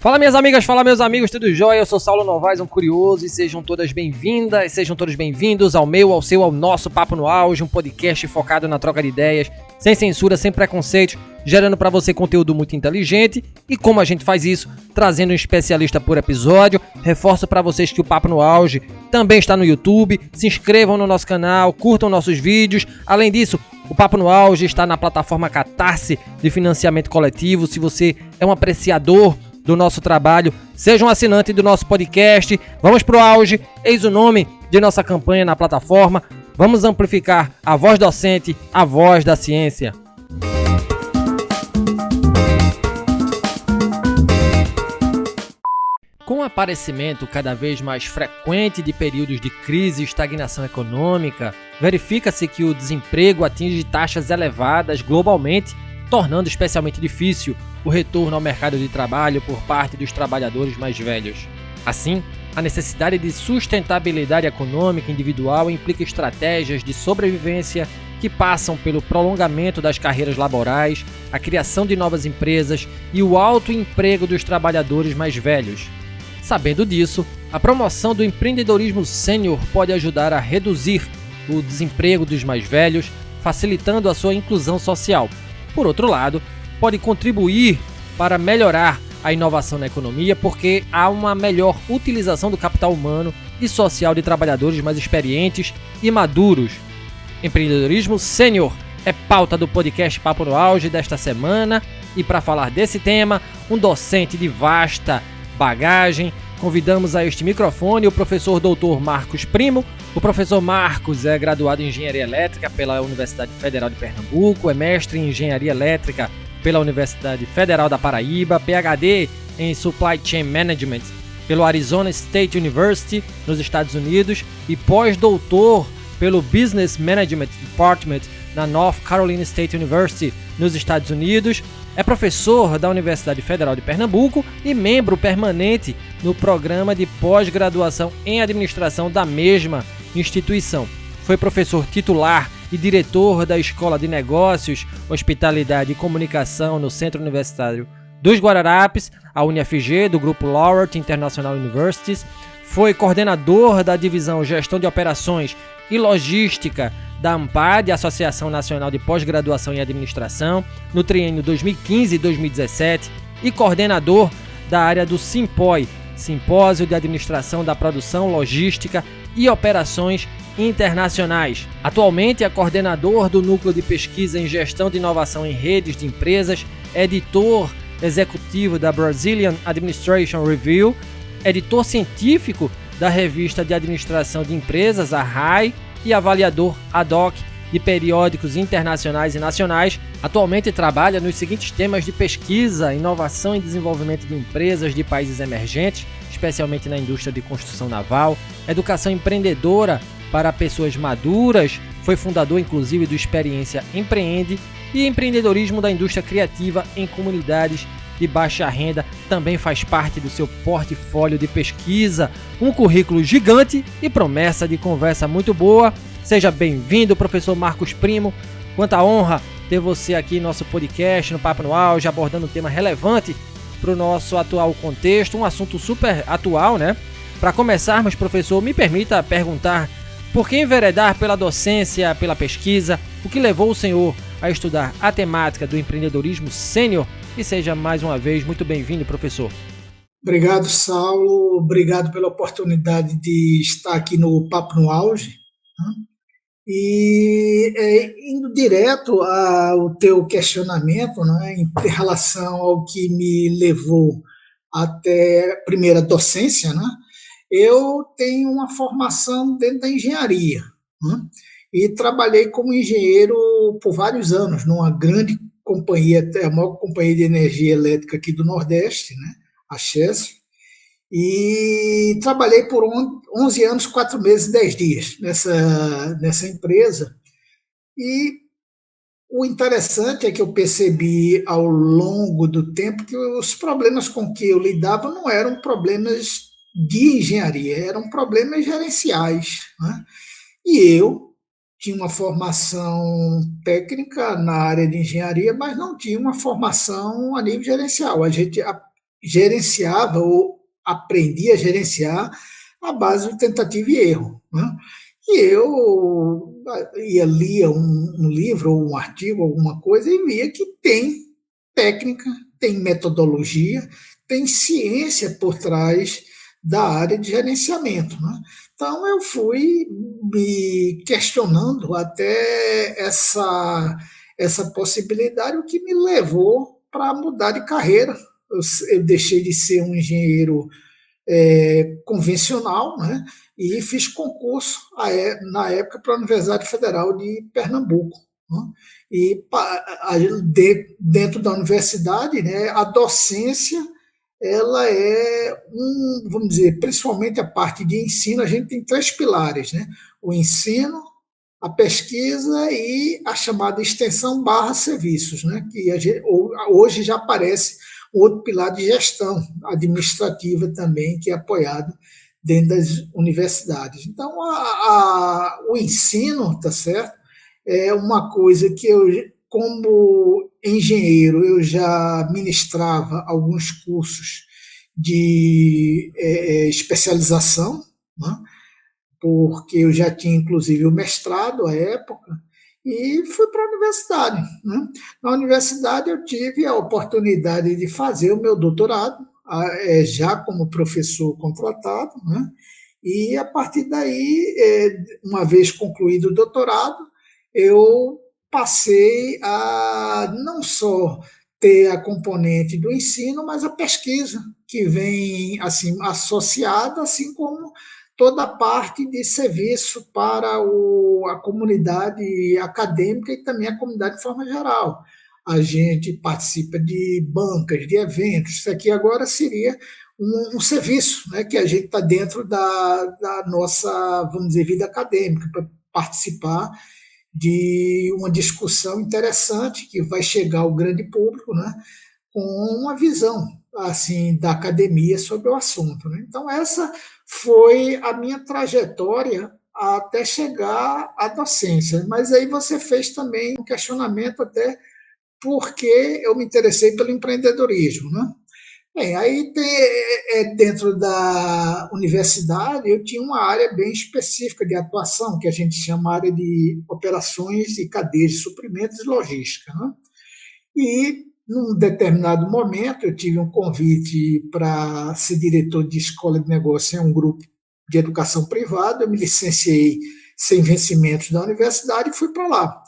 Fala minhas amigas, fala meus amigos, tudo jóia? Eu sou Saulo Novaes, um curioso, e sejam todas bem-vindas, sejam todos bem-vindos ao meu, ao seu, ao nosso Papo no Auge, um podcast focado na troca de ideias, sem censura, sem preconceitos, gerando para você conteúdo muito inteligente. E como a gente faz isso? Trazendo um especialista por episódio. Reforço para vocês que o Papo no Auge também está no YouTube, se inscrevam no nosso canal, curtam nossos vídeos. Além disso, o Papo no Auge está na plataforma Catarse de financiamento coletivo. Se você é um apreciador do nosso trabalho, seja um assinante do nosso podcast. Vamos pro auge, eis o nome de nossa campanha na plataforma. Vamos amplificar a voz docente, a voz da ciência. Com o aparecimento cada vez mais frequente de períodos de crise e estagnação econômica, verifica-se que o desemprego atinge taxas elevadas globalmente, tornando especialmente difícil o retorno ao mercado de trabalho por parte dos trabalhadores mais velhos. Assim, a necessidade de sustentabilidade econômica individual implica estratégias de sobrevivência que passam pelo prolongamento das carreiras laborais, a criação de novas empresas e o alto emprego dos trabalhadores mais velhos. Sabendo disso, a promoção do empreendedorismo sênior pode ajudar a reduzir o desemprego dos mais velhos, facilitando a sua inclusão social. Por outro lado, pode contribuir para melhorar a inovação na economia porque há uma melhor utilização do capital humano e social de trabalhadores mais experientes e maduros. Empreendedorismo sênior é pauta do podcast Papo no Auge desta semana, e para falar desse tema, um docente de vasta bagagem, convidamos a este microfone o professor Dr. Marcos Primo. O professor Marcos é graduado em Engenharia Elétrica pela Universidade Federal de Pernambuco, é mestre em Engenharia Elétrica pela Universidade Federal da Paraíba, PhD em Supply Chain Management pelo Arizona State University, nos Estados Unidos, e pós-doutor pelo Business Management Department na North Carolina State University, nos Estados Unidos. É professor da Universidade Federal de Pernambuco e membro permanente no programa de pós-graduação em administração da mesma instituição. Foi professor titular e diretor da Escola de Negócios, Hospitalidade e Comunicação no Centro Universitário dos Guararapes, a UniFG, do Grupo Laureate International Universities. Foi coordenador da Divisão Gestão de Operações e Logística da ANPAD, Associação Nacional de Pós-Graduação em Administração, no triênio 2015 e 2017, e coordenador da área do SIMPOI, Simpósio de Administração da Produção, Logística e Operações Internacionais. Atualmente é coordenador do Núcleo de Pesquisa em Gestão de Inovação em Redes de Empresas, editor executivo da Brazilian Administration Review, editor científico da Revista de Administração de Empresas, a RAI, e avaliador ad hoc de periódicos internacionais e nacionais. Atualmente trabalha nos seguintes temas de pesquisa: inovação e desenvolvimento de empresas de países emergentes, especialmente na indústria de construção naval, educação empreendedora para pessoas maduras, foi fundador inclusive do Experiência Empreende, e empreendedorismo da indústria criativa em comunidades de baixa renda também faz parte do seu portfólio de pesquisa. Um currículo gigante e promessa de conversa muito boa. Seja bem-vindo, professor Marcos Primo. Quanta honra ter você aqui no nosso podcast, no Papo no Auge, abordando um tema relevante para o nosso atual contexto, um assunto super atual, né? Para começarmos, professor, me permita perguntar: por que enveredar pela docência, pela pesquisa? O que levou o senhor a estudar a temática do empreendedorismo sênior? E seja mais uma vez muito bem-vindo, professor. Obrigado, Saulo. Obrigado pela oportunidade de estar aqui no Papo no Auge. E indo direto ao teu questionamento, né, em relação ao que me levou até a primeira docência, né, eu tenho uma formação dentro da engenharia, né, e trabalhei como engenheiro por vários anos numa grande companhia, a maior companhia de energia elétrica aqui do Nordeste, né, a Chesf, e trabalhei por 11 anos, 4 meses e 10 dias nessa empresa. E o interessante é que eu percebi ao longo do tempo que os problemas com que eu lidava não eram problemas de engenharia, eram problemas gerenciais, né? E eu tinha uma formação técnica na área de engenharia, mas não tinha uma formação a nível gerencial. A gente gerenciava ou aprendi a gerenciar à base de tentativa e erro, né? E eu lia um livro ou um artigo, alguma coisa, e via que tem técnica, tem metodologia, tem ciência por trás da área de gerenciamento, né? Então eu fui me questionando até essa possibilidade, o que me levou para mudar de carreira. Eu deixei de ser um engenheiro convencional, né? E fiz concurso na época para a Universidade Federal de Pernambuco, né? E dentro da universidade, né, a docência ela vamos dizer, principalmente a parte de ensino, a gente tem três pilares, né? O ensino, a pesquisa e a chamada extensão barra serviços, né? Que hoje já aparece outro pilar de gestão administrativa também, que é apoiado dentro das universidades. Então, o ensino, tá certo? É uma coisa que eu, como engenheiro, eu já ministrava alguns cursos de especialização, né? Porque eu já tinha, inclusive, o mestrado à época, e fui para a universidade, né? Na universidade eu tive a oportunidade de fazer o meu doutorado, já como professor contratado, né? E a partir daí, uma vez concluído o doutorado, eu passei a não só ter a componente do ensino, mas a pesquisa, que vem assim associada, assim como toda a parte de serviço para a comunidade acadêmica e também a comunidade de forma geral. A gente participa de bancas, de eventos. Isso aqui agora seria um serviço, né, que a gente está dentro da nossa, vamos dizer, vida acadêmica, para participar de uma discussão interessante que vai chegar ao grande público, né, com uma visão assim da academia sobre o assunto, né? Então essa foi a minha trajetória até chegar à docência. Mas aí você fez também um questionamento até porque eu me interessei pelo empreendedorismo, né? Bem, aí dentro da universidade eu tinha uma área bem específica de atuação, que a gente chama área de operações e cadeias de suprimentos e logística, né? E, num determinado momento, eu tive um convite para ser diretor de escola de negócio em um grupo de educação privada. Eu me licenciei sem vencimentos da universidade e fui para lá.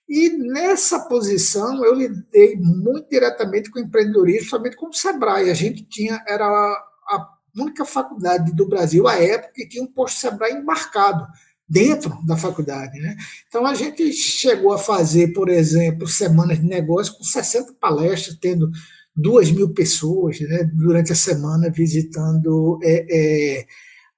E nessa posição eu lidei muito diretamente com o empreendedorismo, somente com o Sebrae. A gente era a única faculdade do Brasil à época que tinha um posto Sebrae embarcado dentro da faculdade, né? Então a gente chegou a fazer, por exemplo, semanas de negócio com 60 palestras, tendo 2.000 pessoas, né, durante a semana visitando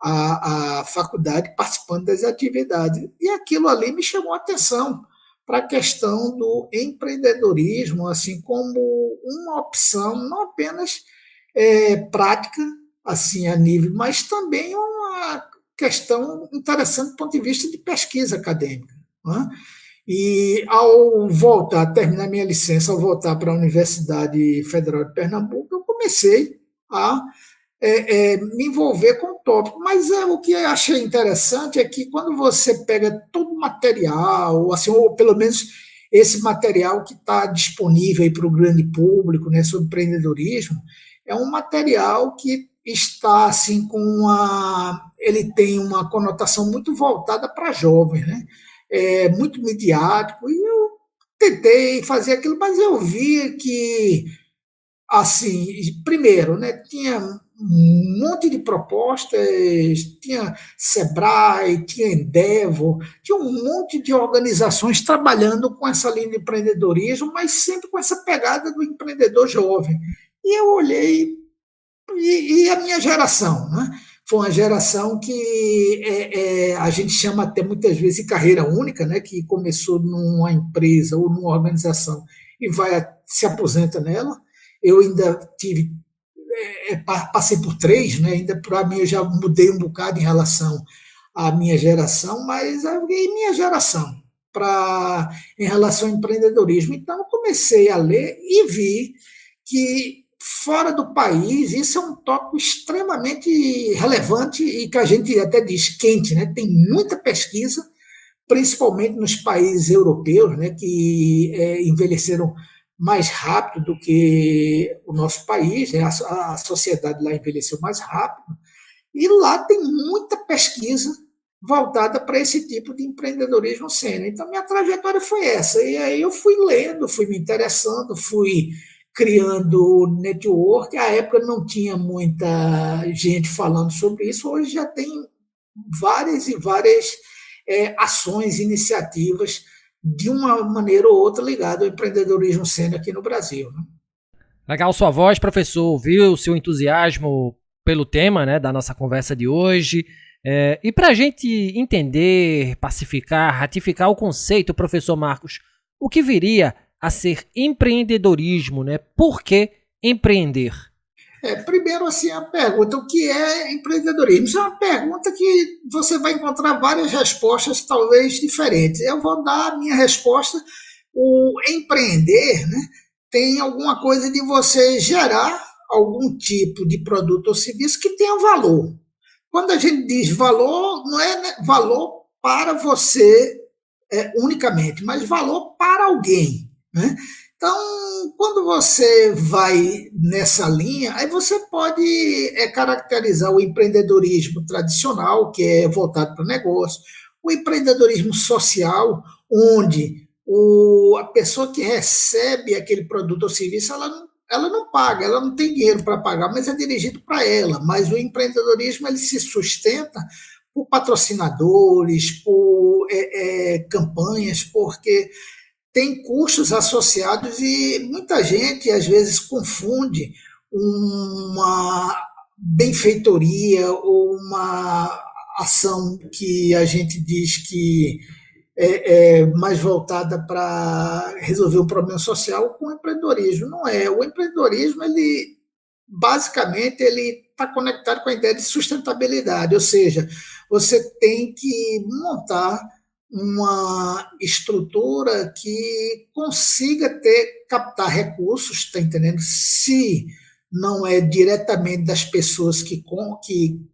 a faculdade, participando das atividades. E aquilo ali me chamou a atenção para a questão do empreendedorismo, assim como uma opção não apenas prática, assim a nível, mas também uma questão interessante do ponto de vista de pesquisa acadêmica, né? E ao voltar, terminar minha licença, ao voltar para a Universidade Federal de Pernambuco, eu comecei a me envolver com o tópico. Mas o que eu achei interessante é que quando você pega todo o material, assim, ou pelo menos esse material que está disponível para o grande público, né, sobre empreendedorismo, é um material que está assim ele tem uma conotação muito voltada para jovens, né? Muito midiático, e eu tentei fazer aquilo, mas eu vi que assim, primeiro, né, tinha um monte de propostas, tinha Sebrae, tinha Endeavor, tinha um monte de organizações trabalhando com essa linha de empreendedorismo, mas sempre com essa pegada do empreendedor jovem. E eu olhei, e a minha geração, né? Foi uma geração que a gente chama até muitas vezes de carreira única, né? Que começou numa empresa ou numa organização e se aposenta nela. Eu ainda passei por três, né? Ainda para mim eu já mudei um bocado em relação à minha geração, mas em minha geração em relação ao empreendedorismo. Então eu comecei a ler e vi que fora do país, isso é um tópico extremamente relevante e que a gente até diz quente, né? Tem muita pesquisa, principalmente nos países europeus, né, que envelheceram mais rápido do que o nosso país, né? A sociedade lá envelheceu mais rápido, e lá tem muita pesquisa voltada para esse tipo de empreendedorismo sênior. Então, minha trajetória foi essa. E aí eu fui lendo, fui me interessando, fui criando network. À época não tinha muita gente falando sobre isso, hoje já tem várias e várias ações, iniciativas, de uma maneira ou outra ligada ao empreendedorismo sênior aqui no Brasil. Né? Legal sua voz, professor, viu o seu entusiasmo pelo tema, né, da nossa conversa de hoje. E para a gente entender, pacificar, ratificar o conceito, professor Marcos, o que viria a ser empreendedorismo, né? Por que empreender? Primeiro, assim, a pergunta, o que é empreendedorismo? Isso é uma pergunta que você vai encontrar várias respostas, talvez diferentes. Eu vou dar a minha resposta. O empreender, né, tem alguma coisa de você gerar algum tipo de produto ou serviço que tenha valor. Quando a gente diz valor, não é valor para você unicamente, mas valor para alguém. Né? Então, quando você vai nessa linha, aí você pode caracterizar o empreendedorismo tradicional, que é voltado para o negócio, o empreendedorismo social, onde a pessoa que recebe aquele produto ou serviço, ela não paga, ela não tem dinheiro para pagar, mas é dirigido para ela. Mas o empreendedorismo ele se sustenta por patrocinadores, por campanhas, porque tem custos associados e muita gente às vezes confunde uma benfeitoria ou uma ação que a gente diz que é mais voltada para resolver um problema social com o empreendedorismo. Não é. O empreendedorismo, ele basicamente, ele está conectado com a ideia de sustentabilidade, ou seja, você tem que montar uma estrutura que consiga captar recursos, está entendendo? Se não é diretamente das pessoas que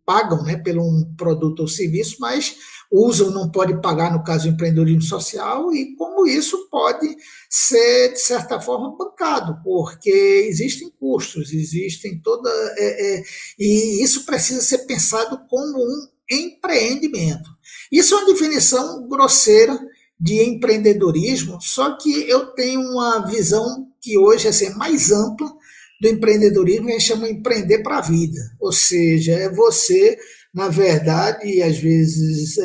pagam, né, pelo um produto ou serviço, mas usam, não pode pagar, no caso do empreendedorismo social, e como isso pode ser, de certa forma, bancado, porque existem custos, existem e isso precisa ser pensado como um empreendimento. Isso é uma definição grosseira de empreendedorismo, só que eu tenho uma visão que hoje é mais ampla do empreendedorismo, que a gente chama de empreender para a vida. Ou seja, é você, na verdade, às vezes,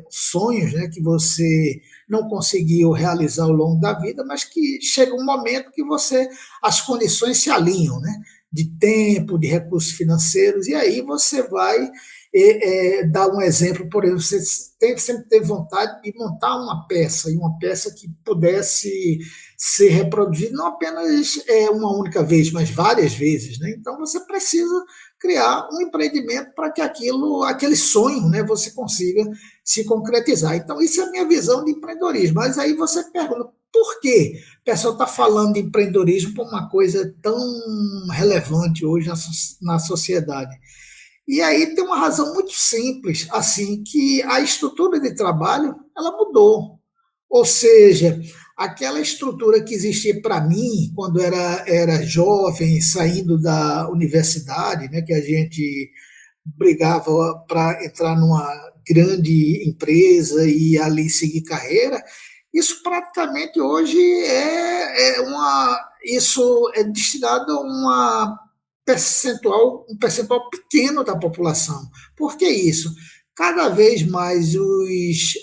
sonhos, né, que você não conseguiu realizar ao longo da vida, mas que chega um momento que as condições se alinham, né, de tempo, de recursos financeiros, e aí você vai dar um exemplo. Por exemplo, você sempre teve vontade de montar uma peça, e uma peça que pudesse ser reproduzida não apenas uma única vez, mas várias vezes. Né? Então você precisa criar um empreendimento para que aquele sonho, né, você consiga se concretizar. Então isso é a minha visão de empreendedorismo. Mas aí você pergunta, por que o pessoal está falando de empreendedorismo por uma coisa tão relevante hoje na sociedade? E aí tem uma razão muito simples, assim, que a estrutura de trabalho ela mudou. Ou seja, aquela estrutura que existia para mim quando era jovem, saindo da universidade, né, que a gente brigava para entrar numa grande empresa e ali seguir carreira, isso praticamente hoje isso é destinado a um percentual pequeno da população. Por que isso? Cada vez mais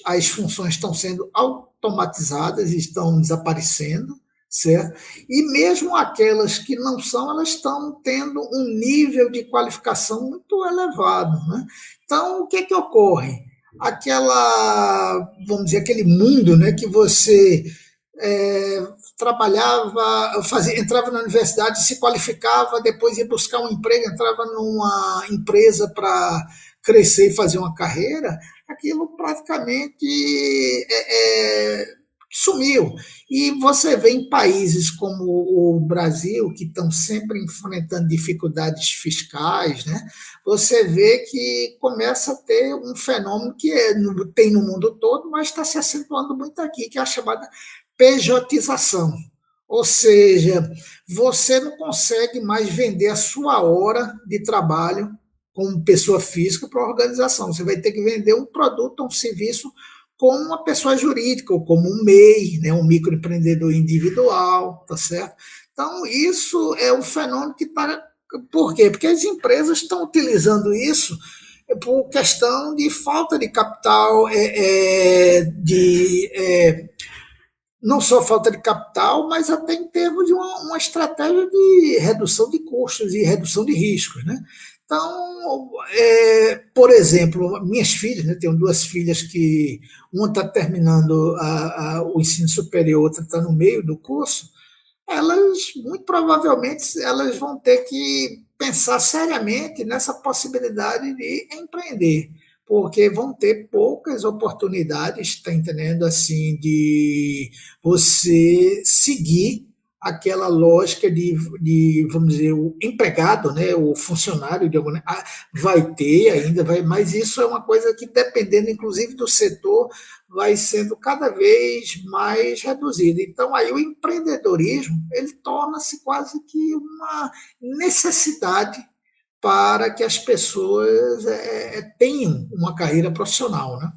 as funções estão sendo automatizadas, estão desaparecendo, certo? E mesmo aquelas que não são, elas estão tendo um nível de qualificação muito elevado. Né? Então, o que ocorre? Vamos dizer, aquele mundo, né, que você trabalhava, entrava na universidade, se qualificava, depois ia buscar um emprego, entrava numa empresa para crescer e fazer uma carreira, aquilo praticamente sumiu. E você vê em países como o Brasil, que estão sempre enfrentando dificuldades fiscais, né? Você vê que começa a ter um fenômeno que tem no mundo todo, mas está se acentuando muito aqui, que é a chamada pejotização. Ou seja, você não consegue mais vender a sua hora de trabalho como pessoa física para a organização. Você vai ter que vender um produto ou um serviço como uma pessoa jurídica, ou como um MEI, né, um microempreendedor individual, tá certo? Então, isso é um fenômeno que está. Por quê? Porque as empresas estão utilizando isso por questão de falta de capital, não só falta de capital, mas até em termos de uma estratégia de redução de custos e redução de riscos, né? Então, por exemplo, minhas filhas, né, tenho duas filhas que uma está terminando o ensino superior, outra está no meio do curso, elas, muito provavelmente, elas vão ter que pensar seriamente nessa possibilidade de empreender, porque vão ter poucas oportunidades, está entendendo, assim, de você seguir aquela lógica vamos dizer, o empregado, né, o funcionário de alguma, vai ter ainda, mas isso é uma coisa que, dependendo, inclusive, do setor, vai sendo cada vez mais reduzido. Então, aí o empreendedorismo, ele torna-se quase que uma necessidade para que as pessoas tenham uma carreira profissional, né?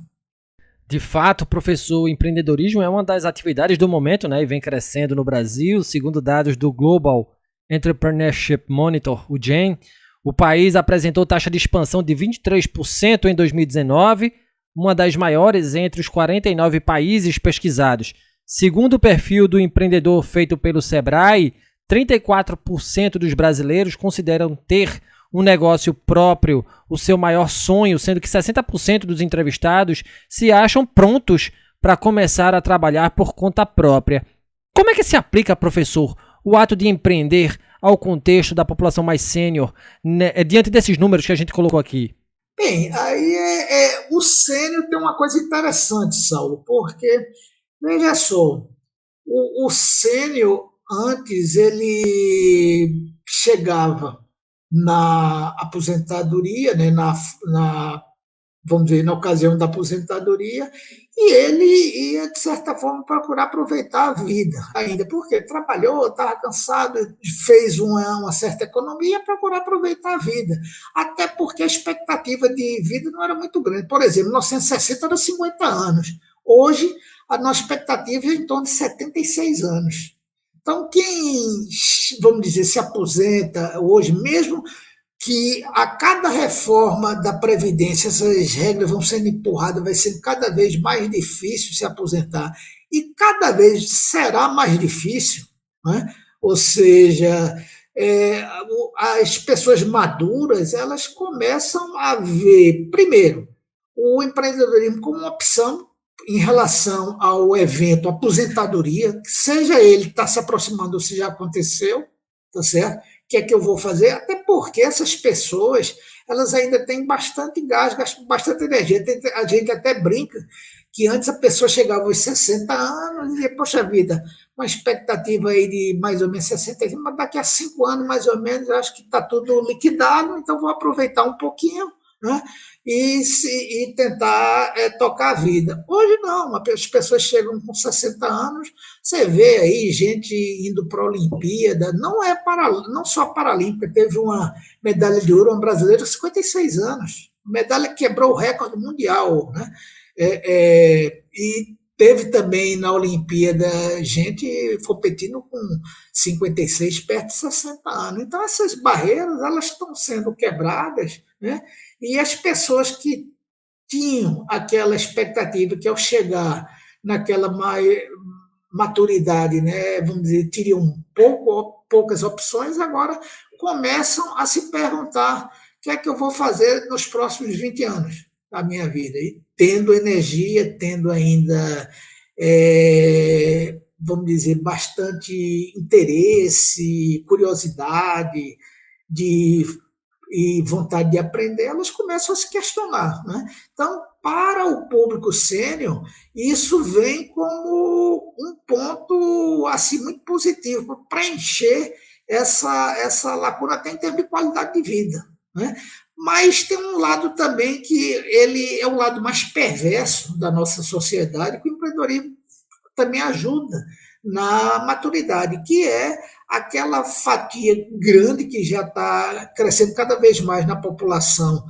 De fato, professor, o empreendedorismo é uma das atividades do momento, né, e vem crescendo no Brasil. Segundo dados do Global Entrepreneurship Monitor, o GEM, o país apresentou taxa de expansão de 23% em 2019, uma das maiores entre os 49 países pesquisados. Segundo o perfil do empreendedor feito pelo Sebrae, 34% dos brasileiros consideram ter um negócio próprio o seu maior sonho, sendo que 60% dos entrevistados se acham prontos para começar a trabalhar por conta própria. Como é que se aplica, professor, o ato de empreender ao contexto da população mais sênior, né, diante desses números que a gente colocou aqui? Bem, aí o sênior tem uma coisa interessante, Saulo, porque, veja só, o sênior, antes, ele chegava na aposentadoria, né, vamos dizer, na ocasião da aposentadoria, e ele ia, de certa forma, procurar aproveitar a vida ainda, porque trabalhou, estava cansado, fez uma certa economia, ia procurar aproveitar a vida, até porque a expectativa de vida não era muito grande. Por exemplo, em 1960 era 50 anos, hoje a nossa expectativa é em torno de 76 anos. Então, quem, vamos dizer, se aposenta hoje, mesmo que a cada reforma da Previdência essas regras vão sendo empurradas, vai sendo cada vez mais difícil se aposentar. E cada vez será mais difícil, né? Ou seja, as pessoas maduras, elas começam a ver, primeiro, o empreendedorismo como uma opção em relação ao evento aposentadoria, seja ele está se aproximando ou se já aconteceu, tá certo? O que é que eu vou fazer? Até porque essas pessoas, elas ainda têm bastante gás, gastam bastante energia. A gente até brinca que antes a pessoa chegava aos 60 anos e dizia, poxa vida, uma expectativa aí de mais ou menos 60 anos, mas daqui a 5 anos, mais ou menos, eu acho que está tudo liquidado, então vou aproveitar um pouquinho, né? E tentar tocar a vida. Hoje não, as pessoas chegam com 60 anos, você vê aí gente indo para a Olimpíada, não só Paralímpica, teve uma medalha de ouro, uma brasileira, 56 anos, medalha que quebrou o recorde mundial, né? E teve também na Olimpíada gente competindo com 56, perto de 60 anos. Então essas barreiras, elas estão sendo quebradas, né? E as pessoas que tinham aquela expectativa que ao chegar naquela maturidade, né, vamos dizer, teriam poucas opções, agora começam a se perguntar o que é que eu vou fazer nos próximos 20 anos da minha vida. E tendo energia, tendo ainda, vamos dizer, bastante interesse, curiosidade, e vontade de aprender, elas começam a se questionar, né? Então, para o público sênior, isso vem um ponto assim, muito positivo para preencher essa lacuna até em termos de qualidade de vida. Né? Mas tem um lado também que ele é o lado mais perverso da nossa sociedade, que o empreendedorismo também ajuda na maturidade, que é aquela fatia grande que já está crescendo cada vez mais na população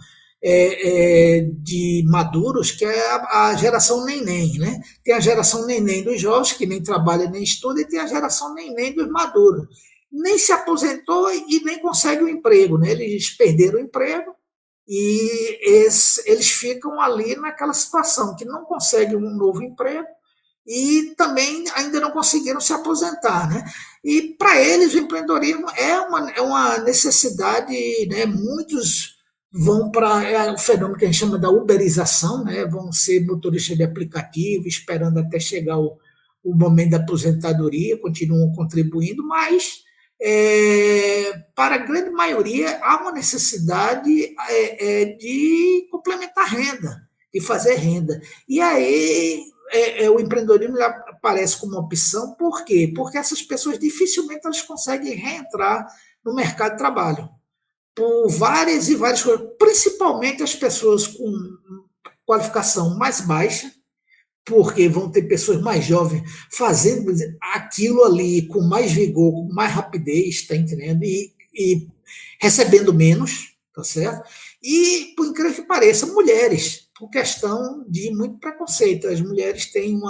de maduros, que é a geração neném, né? Tem a geração neném dos jovens, que nem trabalha nem estuda, e tem a geração neném dos maduros. Nem se aposentou e nem consegue um emprego, né? Eles perderam o emprego e eles ficam ali naquela situação que não conseguem um novo emprego e também ainda não conseguiram se aposentar. Né? E para eles o empreendedorismo é uma necessidade, né? Muitos vão para o fenômeno que a gente chama da uberização, né? Vão ser motoristas de aplicativo, esperando até chegar o momento da aposentadoria, continuam contribuindo, mas para a grande maioria há uma necessidade de complementar renda, de fazer renda. E aí o empreendedorismo aparece como uma opção, por quê? Porque essas pessoas dificilmente elas conseguem reentrar no mercado de trabalho, por várias e várias coisas, principalmente as pessoas com qualificação mais baixa, porque vão ter pessoas mais jovens fazendo aquilo ali com mais vigor, com mais rapidez, está entendendo? E recebendo menos, tá certo? E, por incrível que pareça, mulheres, por questão de muito preconceito. As mulheres têm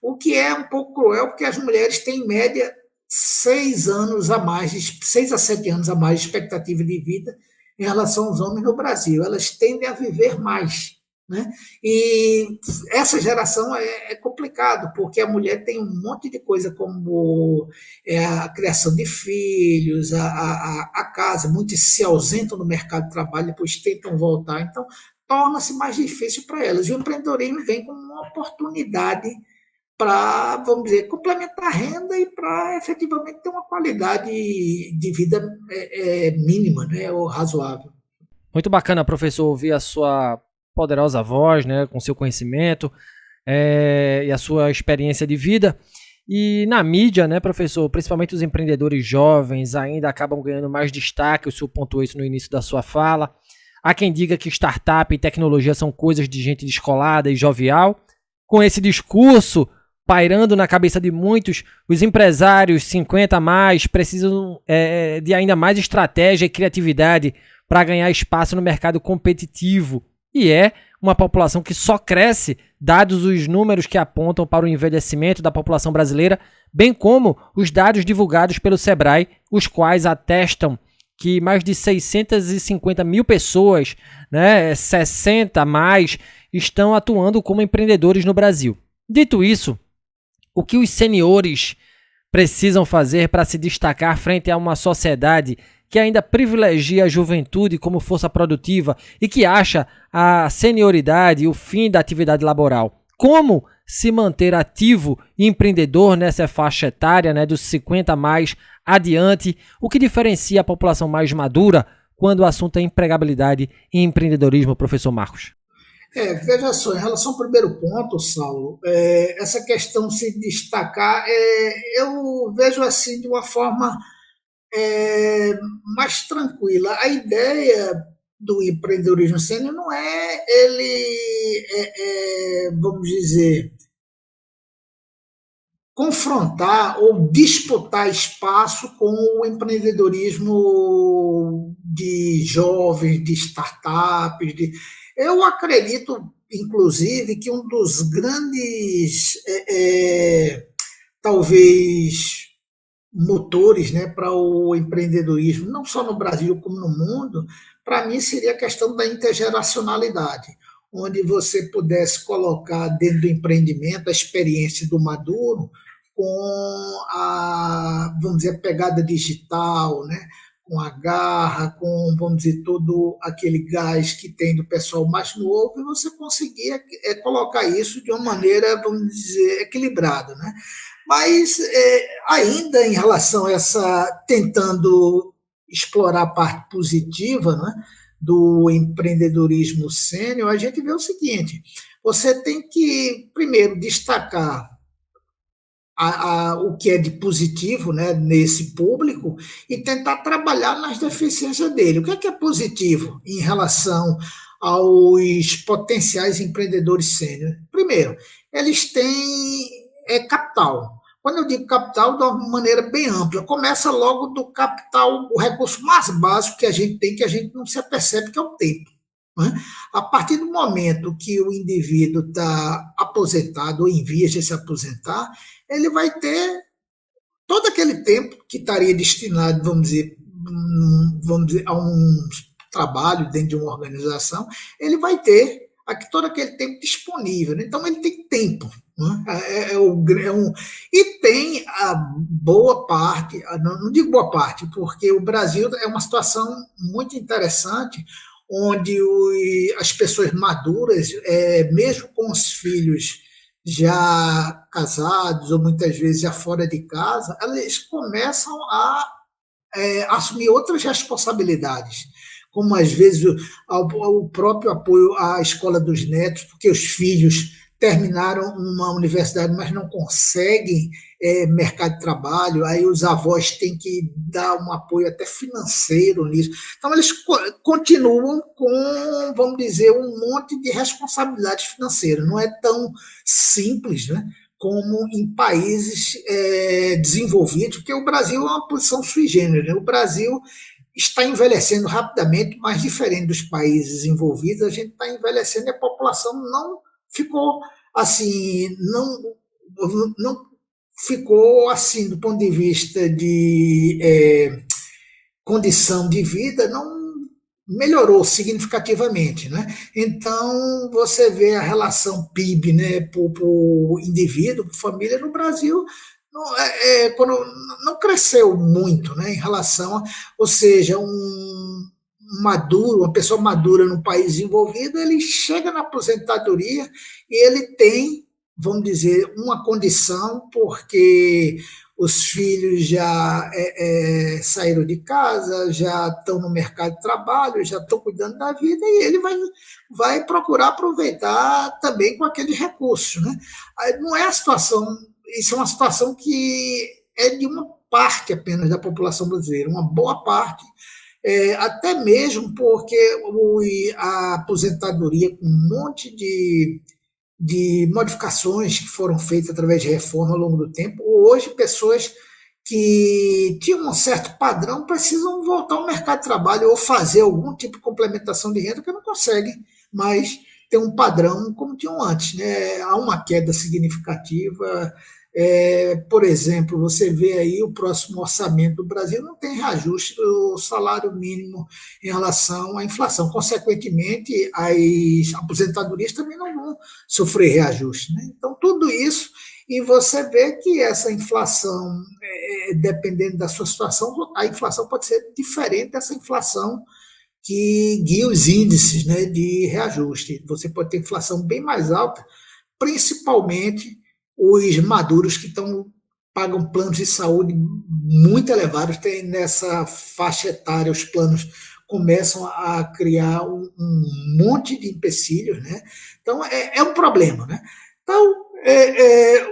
o que é um pouco cruel, porque as mulheres têm, em média, 6 a 7 anos a mais de expectativa de vida em relação aos homens no Brasil. Elas tendem a viver mais. Né? E essa geração é complicado, porque a mulher tem um monte de coisa, como a criação de filhos, a casa, muitos se ausentam no mercado de trabalho, depois tentam voltar, então torna-se mais difícil para elas. E o empreendedorismo vem como uma oportunidade para, vamos dizer, complementar a renda e para efetivamente ter uma qualidade de vida mínima, né, ou razoável. Muito bacana, professor, ouvir a sua poderosa voz, né, com seu conhecimento e a sua experiência de vida. E na mídia, né, professor, principalmente os empreendedores jovens ainda acabam ganhando mais destaque, o senhor pontuou isso no início da sua fala. Há quem diga que startup e tecnologia são coisas de gente descolada e jovial. Com esse discurso pairando na cabeça de muitos, os empresários 50 a mais precisam de ainda mais estratégia e criatividade para ganhar espaço no mercado competitivo. E é uma população que só cresce, dados os números que apontam para o envelhecimento da população brasileira, bem como os dados divulgados pelo Sebrae, os quais atestam que mais de 650 mil pessoas, né, 60 a mais, estão atuando como empreendedores no Brasil. Dito isso, o que os seniores precisam fazer para se destacar frente a uma sociedade que ainda privilegia a juventude como força produtiva e que acha a senioridade o fim da atividade laboral? Como se manter ativo e empreendedor nessa faixa etária, né, dos 50 a mais adiante? O que diferencia a população mais madura quando o assunto é empregabilidade e empreendedorismo, professor Marcos? Veja só, em relação ao primeiro ponto, Saulo, essa questão de se destacar, eu vejo assim de uma forma mais tranquila. A ideia do empreendedorismo sênior não é ele, vamos dizer, confrontar ou disputar espaço com o empreendedorismo de jovens, de startups. Eu acredito, inclusive, que um dos grandes, talvez, motores, né, para o empreendedorismo, não só no Brasil como no mundo, para mim seria a questão da intergeracionalidade, onde você pudesse colocar dentro do empreendimento a experiência do maduro com vamos dizer, a pegada digital, né, com a garra, com, vamos dizer, todo aquele gás que tem do pessoal mais novo, e você conseguir colocar isso de uma maneira, vamos dizer, equilibrada, né? Mas ainda em relação a tentando explorar a parte positiva, né, do empreendedorismo sênior, a gente vê o seguinte: você tem que, primeiro, destacar o que é de positivo, né, nesse público e tentar trabalhar nas deficiências dele. O que é positivo em relação aos potenciais empreendedores sênior? Primeiro, eles têm capital. Quando eu digo capital, de uma maneira bem ampla, começa logo do capital, o recurso mais básico que a gente tem, que a gente não se apercebe, que é o tempo. Né? A partir do momento que o indivíduo está aposentado ou em vias de se aposentar, ele vai ter todo aquele tempo que estaria destinado, vamos dizer, a um trabalho dentro de uma organização, ele vai ter aqui todo aquele tempo disponível. Né? Então ele tem tempo. Né? E tem a boa parte, não digo boa parte, porque o Brasil é uma situação muito interessante, onde as pessoas maduras, mesmo com os filhos já casados ou muitas vezes já fora de casa, eles começam a assumir outras responsabilidades, como às vezes o próprio apoio à escola dos netos, porque os filhos terminaram uma universidade, mas não conseguem mercado de trabalho, aí os avós têm que dar um apoio até financeiro nisso. Então, eles continuam com, vamos dizer, um monte de responsabilidades financeiras. Não é tão simples, né, como em países desenvolvidos, porque o Brasil é uma posição sui generis. Né? O Brasil está envelhecendo rapidamente, mas diferente dos países desenvolvidos, a gente está envelhecendo e a população não ficou assim, não ficou assim do ponto de vista de condição de vida, não melhorou significativamente, né? Então você vê a relação PIB, né, por indivíduo, por família no Brasil quando não cresceu muito, né, em relação ou seja, uma pessoa madura num país desenvolvido, ele chega na aposentadoria e ele tem, vamos dizer, uma condição, porque os filhos já saíram de casa, já estão no mercado de trabalho, já estão cuidando da vida, e ele vai procurar aproveitar também com aquele recurso. Né? Não é a situação, isso é uma situação que é de uma parte apenas da população brasileira, uma boa parte, até mesmo porque a aposentadoria, com um monte de modificações que foram feitas através de reforma ao longo do tempo, hoje pessoas que tinham um certo padrão precisam voltar ao mercado de trabalho ou fazer algum tipo de complementação de renda que não conseguem mais ter um padrão como tinham antes. Né? Há uma queda significativa. Por exemplo, você vê aí o próximo orçamento do Brasil não tem reajuste do salário mínimo em relação à inflação. Consequentemente, as aposentadorias também não vão sofrer reajuste. Né? Então, tudo isso, e você vê que essa inflação, dependendo da sua situação, a inflação pode ser diferente dessa inflação que guia os índices, né, de reajuste. Você pode ter inflação bem mais alta, principalmente os maduros que pagam planos de saúde muito elevados, tem nessa faixa etária, os planos começam a criar um monte de empecilhos, né? Então, é um problema, né? Então,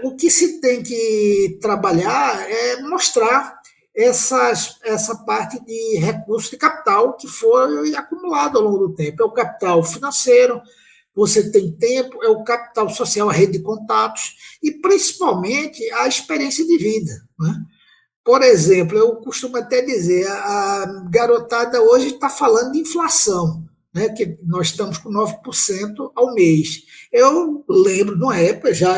o que se tem que trabalhar é mostrar essa parte de recurso de capital que foi acumulado ao longo do tempo. É o capital financeiro, você tem tempo, é o capital social, a rede de contatos e, principalmente, a experiência de vida. Né? Por exemplo, eu costumo até dizer, a garotada hoje está falando de inflação, né, que nós estamos com 9% ao mês. Eu lembro, numa época, já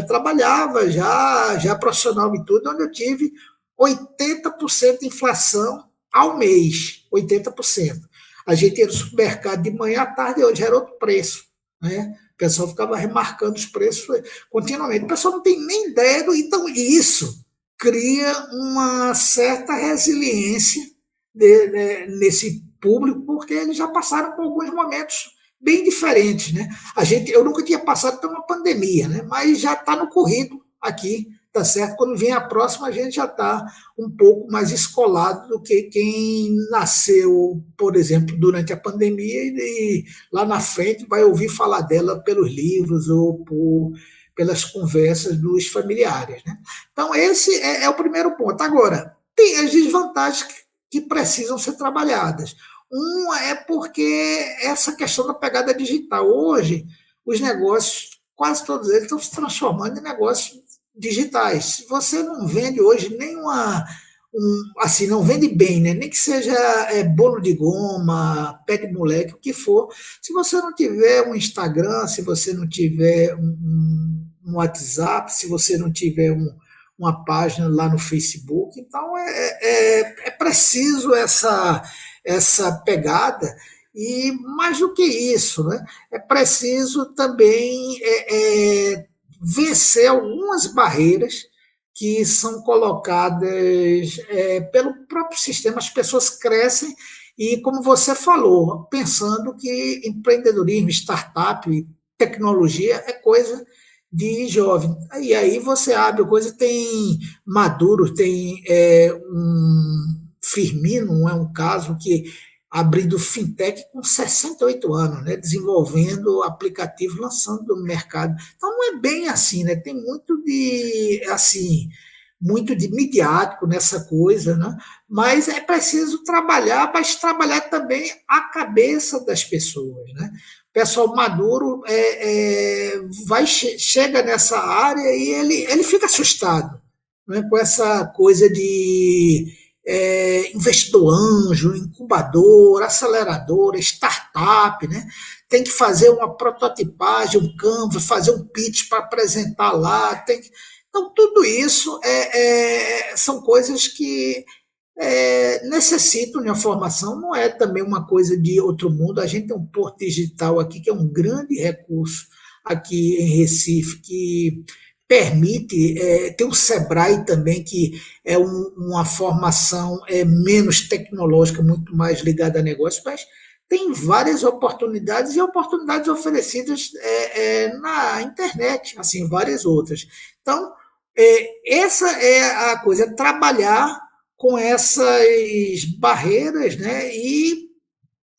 trabalhava, já profissional e tudo, onde eu tive 80% de inflação ao mês, 80%. A gente ia no supermercado de manhã à tarde, hoje era outro preço. Né? O pessoal ficava remarcando os preços continuamente. O pessoal não tem nem ideia do. Então, isso cria uma certa resiliência nesse público, porque eles já passaram por alguns momentos bem diferentes. Né? Eu nunca tinha passado por uma pandemia, né? Mas já está no currículo aqui. Tá certo? Quando vem a próxima, a gente já está um pouco mais escolado do que quem nasceu, por exemplo, durante a pandemia e lá na frente vai ouvir falar dela pelos livros ou pelas conversas dos familiares, né? Então, esse é o primeiro ponto. Agora, tem as desvantagens que precisam ser trabalhadas. Um é porque essa questão da pegada digital. Hoje, os negócios, quase todos eles, estão se transformando em negócios digitais. Se você não vende hoje nenhuma. Assim, não vende bem, né? Nem que seja bolo de goma, pé de moleque, o que for. Se você não tiver um Instagram, se você não tiver um WhatsApp, se você não tiver uma página lá no Facebook, então é preciso essa pegada. E mais do que isso, né? É preciso também vencer algumas barreiras que são colocadas pelo próprio sistema. As pessoas crescem e, como você falou, pensando que empreendedorismo, startup, tecnologia é coisa de jovem. E aí você abre coisa, tem Maduro, tem um Firmino, é um caso que abrindo fintech com 68 anos, né, desenvolvendo aplicativo, lançando no mercado. Então não é bem assim, né? Tem muito de assim, muito de midiático nessa coisa, né? Mas é preciso trabalhar, mas trabalhar também a cabeça das pessoas, né? O pessoal maduro chega nessa área e ele fica assustado, né, com essa coisa de investidor anjo, incubador, aceleradora, startup, né? Tem que fazer uma prototipagem, um Canva, fazer um pitch para apresentar lá. Então, tudo isso são coisas que necessitam de uma formação, não é também uma coisa de outro mundo. A gente tem um Porto Digital aqui, que é um grande recurso aqui em Recife, que permite, tem o Sebrae também, que é uma formação menos tecnológica, muito mais ligada a negócio, mas tem várias oportunidades e oportunidades oferecidas na internet, assim, várias outras. Então, essa é a coisa, trabalhar com essas barreiras, né, e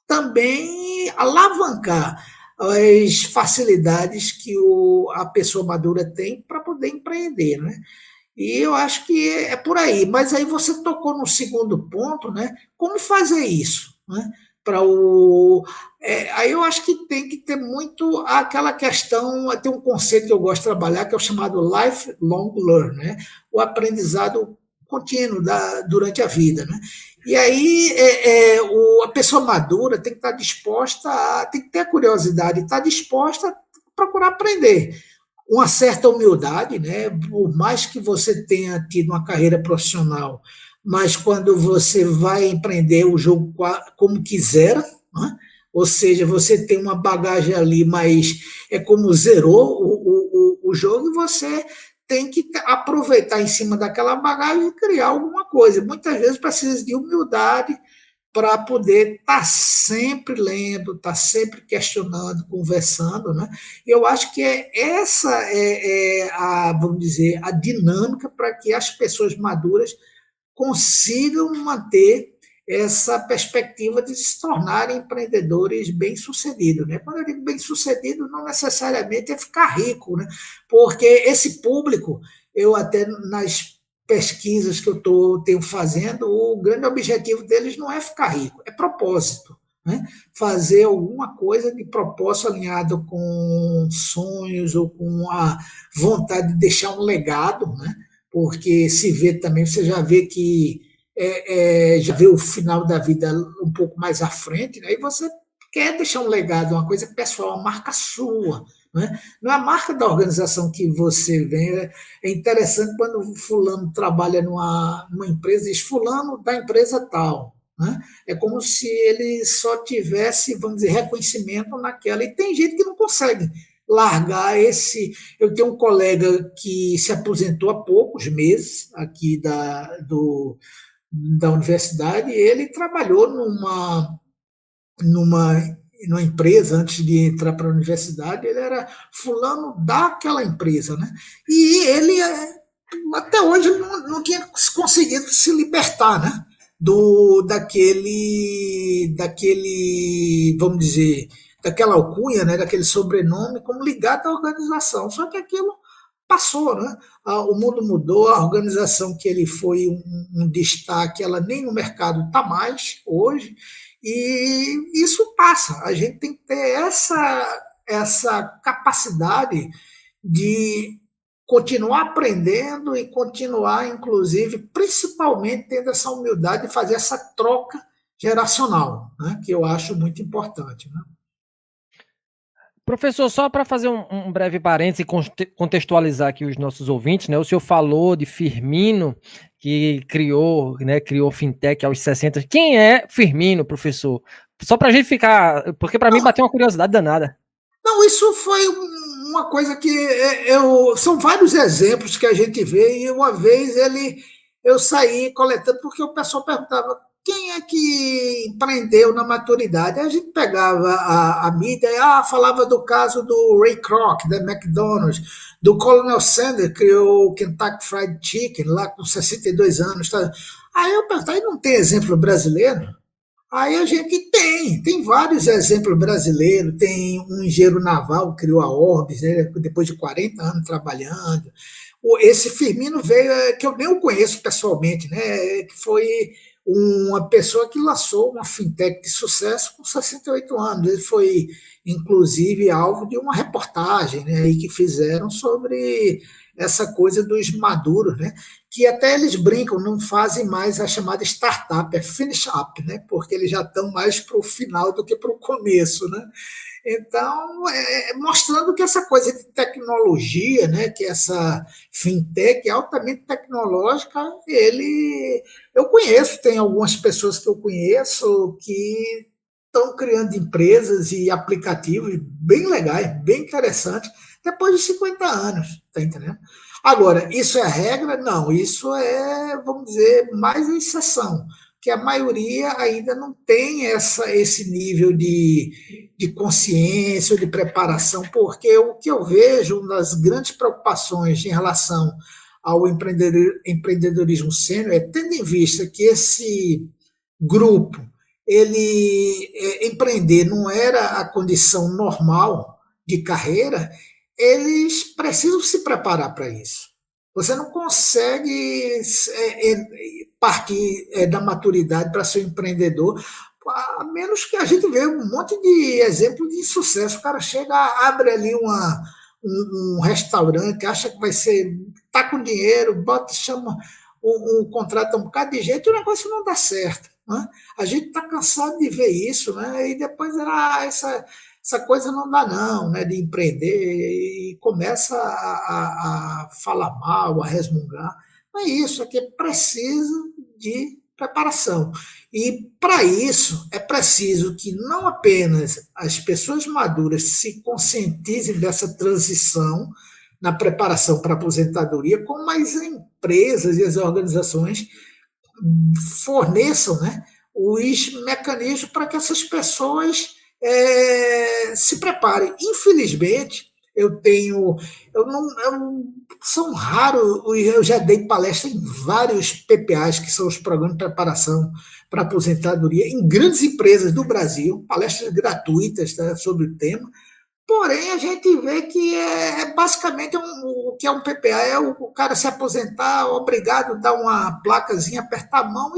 também alavancar as facilidades que a pessoa madura tem para poder empreender, né? E eu acho que é por aí. Mas aí você tocou no segundo ponto, né? Como fazer isso, né? Aí eu acho que tem que ter muito aquela questão, tem um conceito que eu gosto de trabalhar, que é o chamado lifelong learn, né? O aprendizado contínuo durante a vida, né? E aí a pessoa madura tem que estar disposta tem que ter a curiosidade, estar disposta a procurar aprender. Uma certa humildade, né? Por mais que você tenha tido uma carreira profissional, mas quando você vai empreender o jogo como quiser, né? Ou seja, você tem uma bagagem ali, mas é como zerou o jogo e você tem que aproveitar em cima daquela bagagem e criar alguma coisa. Muitas vezes precisa de humildade para poder estar sempre lendo, estar sempre questionando, conversando, né? Eu acho que essa vamos dizer, a dinâmica para que as pessoas maduras consigam manter essa perspectiva de se tornarem empreendedores bem-sucedidos, né? Quando eu digo bem-sucedido, não necessariamente é ficar rico, né? Porque esse público, eu até nas pesquisas que tenho fazendo, o grande objetivo deles não é ficar rico, é propósito, né? Fazer alguma coisa de propósito alinhado com sonhos ou com a vontade de deixar um legado, né? Porque se vê também, você já vê que já vê o final da vida um pouco mais à frente, né? E você quer deixar um legado, uma coisa pessoal, uma marca sua, né? Não é a marca da organização que você vê. É interessante quando fulano trabalha numa empresa, diz fulano da empresa tal, né? É como se ele só tivesse, vamos dizer, reconhecimento naquela. E tem gente que não consegue largar esse. Eu tenho um colega que se aposentou há poucos meses aqui da universidade, e ele trabalhou numa empresa antes de entrar para a universidade, ele era fulano daquela empresa, né? E ele até hoje não tinha conseguido se libertar, né? Daquele, vamos dizer, daquela alcunha, né? Daquele sobrenome como ligado à organização. Só que aquilo passou, né? O mundo mudou, a organização que ele foi um destaque, ela nem no mercado está mais hoje, e isso passa. A gente tem que ter essa capacidade de continuar aprendendo e continuar, inclusive, principalmente tendo essa humildade de fazer essa troca geracional, né, que eu acho muito importante. Né? Professor, só para fazer um breve parênteses e contextualizar aqui os nossos ouvintes, né? O senhor falou de Firmino, que criou fintech aos 60. Quem é Firmino, professor? Só para a gente ficar, porque para mim bateu uma curiosidade danada. Não, isso foi uma coisa que são vários exemplos que a gente vê, e uma vez eu saí coletando, porque o pessoal perguntava quem é que empreendeu na maturidade. A gente pegava a mídia e falava do caso do Ray Kroc, da McDonald's, do Colonel Sanders, que criou o Kentucky Fried Chicken, lá com 62 anos. Tá? Aí eu perguntava, não tem exemplo brasileiro? Aí a gente tem vários exemplos brasileiros, tem um engenheiro naval que criou a Orbis, né, depois de 40 anos trabalhando. Esse Firmino veio, que eu nem o conheço pessoalmente, né, que foi uma pessoa que lançou uma fintech de sucesso com 68 anos. Ele foi, inclusive, alvo de uma reportagem, né, aí que fizeram sobre essa coisa dos maduros, né? Que até eles brincam, não fazem mais a chamada startup, é finish up, né? Porque eles já estão mais para o final do que para o começo, né? Então, mostrando que essa coisa de tecnologia, né, que essa fintech altamente tecnológica, eu conheço, tem algumas pessoas que eu conheço que estão criando empresas e aplicativos bem legais, bem interessantes, depois de 50 anos, tá entendendo? Agora, isso é a regra? Não, isso é, vamos dizer, mais a exceção, que a maioria ainda não tem esse nível de consciência, de preparação, porque o que eu vejo, uma das grandes preocupações em relação ao empreendedorismo sênior é tendo em vista que esse grupo, empreender não era a condição normal de carreira, eles precisam se preparar para isso. Você não consegue partir da maturidade para ser um empreendedor, a menos que a gente veja um monte de exemplo de sucesso. O cara chega, abre ali um restaurante, acha que vai ser, tá com dinheiro, bota, chama contrata um bocado de gente e o negócio não dá certo. Né? A gente está cansado de ver isso, né? E depois essa coisa não dá não, né, de empreender, e começa a falar mal, a resmungar. Não é isso, é que precisa de preparação. E para isso é preciso que não apenas as pessoas maduras se conscientizem dessa transição na preparação para a aposentadoria, como as empresas e as organizações forneçam, né, os mecanismos para que essas pessoas se preparem. Infelizmente, são raros, eu já dei palestra em vários PPAs, que são os programas de preparação para aposentadoria, em grandes empresas do Brasil, palestras gratuitas, tá, sobre o tema. Porém, a gente vê que basicamente o que é um PPA, é o cara se aposentar, obrigado a dar uma placazinha, apertar a mão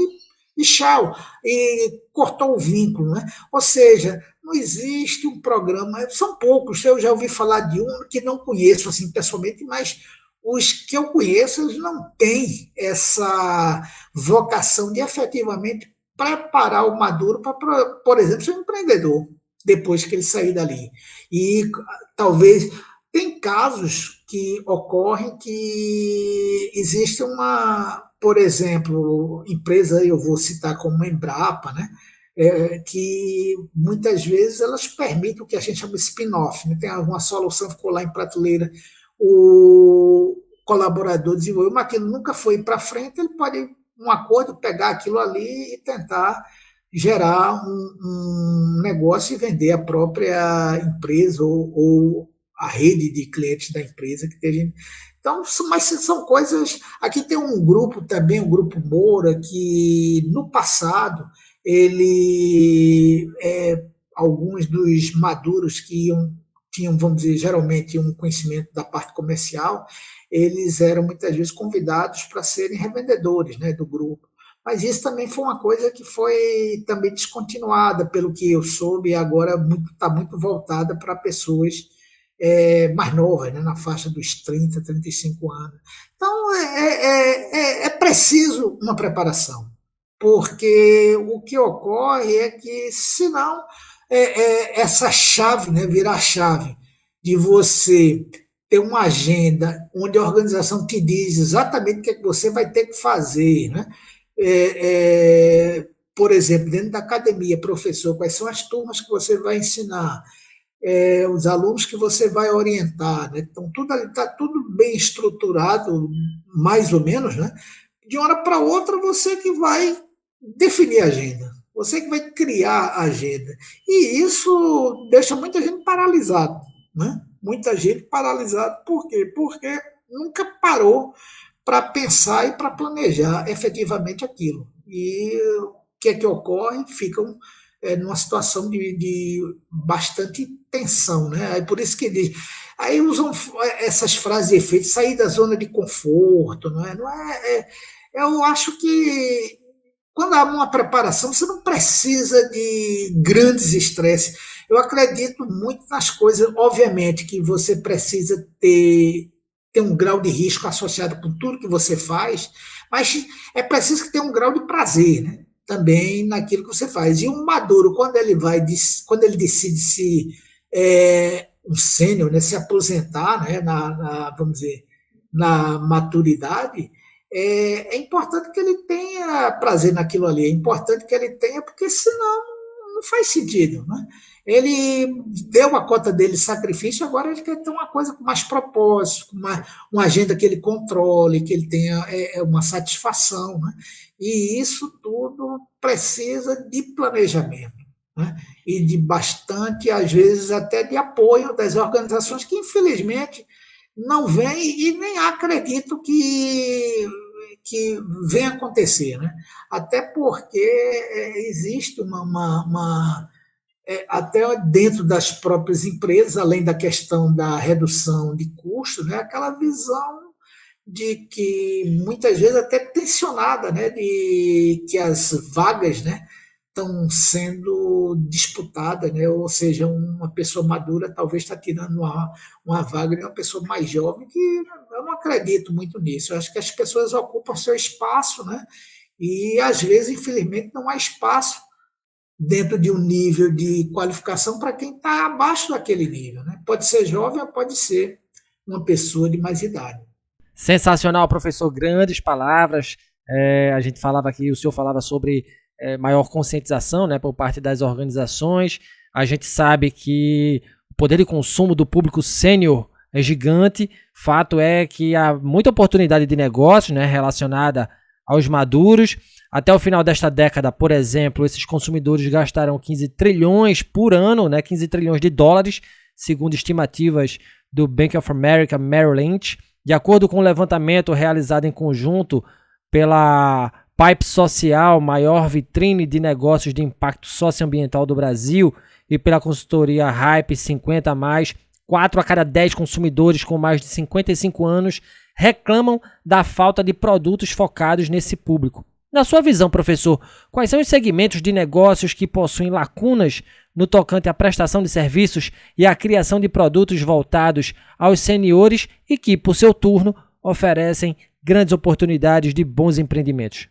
e tchau, e cortou o vínculo. Né? Ou seja, não existe um programa, são poucos, eu já ouvi falar de um que não conheço assim, pessoalmente, mas os que eu conheço eles não têm essa vocação de efetivamente preparar o maduro para, por exemplo, ser um empreendedor depois que ele sair dali. E talvez tem casos que ocorrem que existe por exemplo, empresa, eu vou citar como a Embrapa, né? Que muitas vezes elas permitem o que a gente chama de spin-off, né? Tem alguma solução, ficou lá em prateleira, o colaborador desenvolveu, mas aquilo nunca foi para frente, ele pode, um acordo, pegar aquilo ali e tentar gerar um negócio e vender a própria empresa ou a rede de clientes da empresa que tem. Então, mas são coisas. Aqui tem um grupo também, o Grupo Moura, que no passado alguns dos maduros que tinham, vamos dizer, geralmente um conhecimento da parte comercial, eles eram muitas vezes convidados para serem revendedores, né, do grupo. Mas isso também foi uma coisa que foi também descontinuada, pelo que eu soube, e agora está muito voltada para pessoas mais novas, né, na faixa dos 30, 35 anos. Então, é preciso uma preparação, porque o que ocorre é que, senão, essa chave, né, virar a chave de você ter uma agenda onde a organização te diz exatamente o que, é que você vai ter que fazer, né? Por exemplo, dentro da academia, professor, quais são as turmas que você vai ensinar, os alunos que você vai orientar, né? Então, tudo está tudo bem estruturado, mais ou menos, né? De uma hora para outra, você que vai definir a agenda, você que vai criar a agenda. E isso deixa muita gente paralisada, né? Muita gente paralisada, por quê? Porque nunca parou para pensar e para planejar efetivamente aquilo. E o que é que ocorre? Ficam numa situação de bastante tensão, né? Aí por isso que diz, aí usam essas frases de efeito, sair da zona de conforto, não é? Não eu acho que quando há uma preparação, você não precisa de grandes estresses. Eu acredito muito nas coisas, obviamente, que você precisa ter um grau de risco associado com tudo que você faz, mas é preciso que tenha um grau de prazer, né? Também naquilo que você faz. E um maduro, quando ele decide se um sênior, né, se aposentar, né, vamos dizer, na maturidade, importante que ele tenha prazer naquilo ali, é importante que ele tenha, porque senão não faz sentido, né? Ele deu a cota dele de sacrifício, agora ele quer ter uma coisa com mais propósito, uma agenda que ele controle, que ele tenha uma satisfação, né? E isso tudo precisa de planejamento, né? E de bastante, às vezes, até de apoio das organizações que, infelizmente, não vem e nem acredito que venha acontecer, né? Até porque existe até dentro das próprias empresas, além da questão da redução de custos, né, aquela visão de que muitas vezes até tensionada, né, de que as vagas, né, estão sendo disputadas, né, ou seja, uma pessoa madura talvez está tirando uma vaga de uma pessoa mais jovem, que eu não acredito muito nisso. Eu acho que as pessoas ocupam seu espaço, né, e às vezes, infelizmente, não há espaço dentro de um nível de qualificação para quem está abaixo daquele nível, né? Pode ser jovem ou pode ser uma pessoa de mais idade. Sensacional, professor. Grandes palavras. A gente falava aqui, o senhor falava sobre maior conscientização, né, por parte das organizações. A gente sabe que o poder de consumo do público sênior é gigante. Fato é que há muita oportunidade de negócio, né, relacionada aos maduros. Até o final desta década, por exemplo, esses consumidores gastaram 15 trilhões por ano, né, 15 trilhões de dólares, segundo estimativas do Bank of America Merrill Lynch. De acordo com o levantamento realizado em conjunto pela Pipe Social, maior vitrine de negócios de impacto socioambiental do Brasil, e pela consultoria Hype 50+, 4 a cada 10 consumidores com mais de 55 anos reclamam da falta de produtos focados nesse público. Na sua visão, professor, quais são os segmentos de negócios que possuem lacunas no tocante à prestação de serviços e à criação de produtos voltados aos seniores e que, por seu turno, oferecem grandes oportunidades de bons empreendimentos?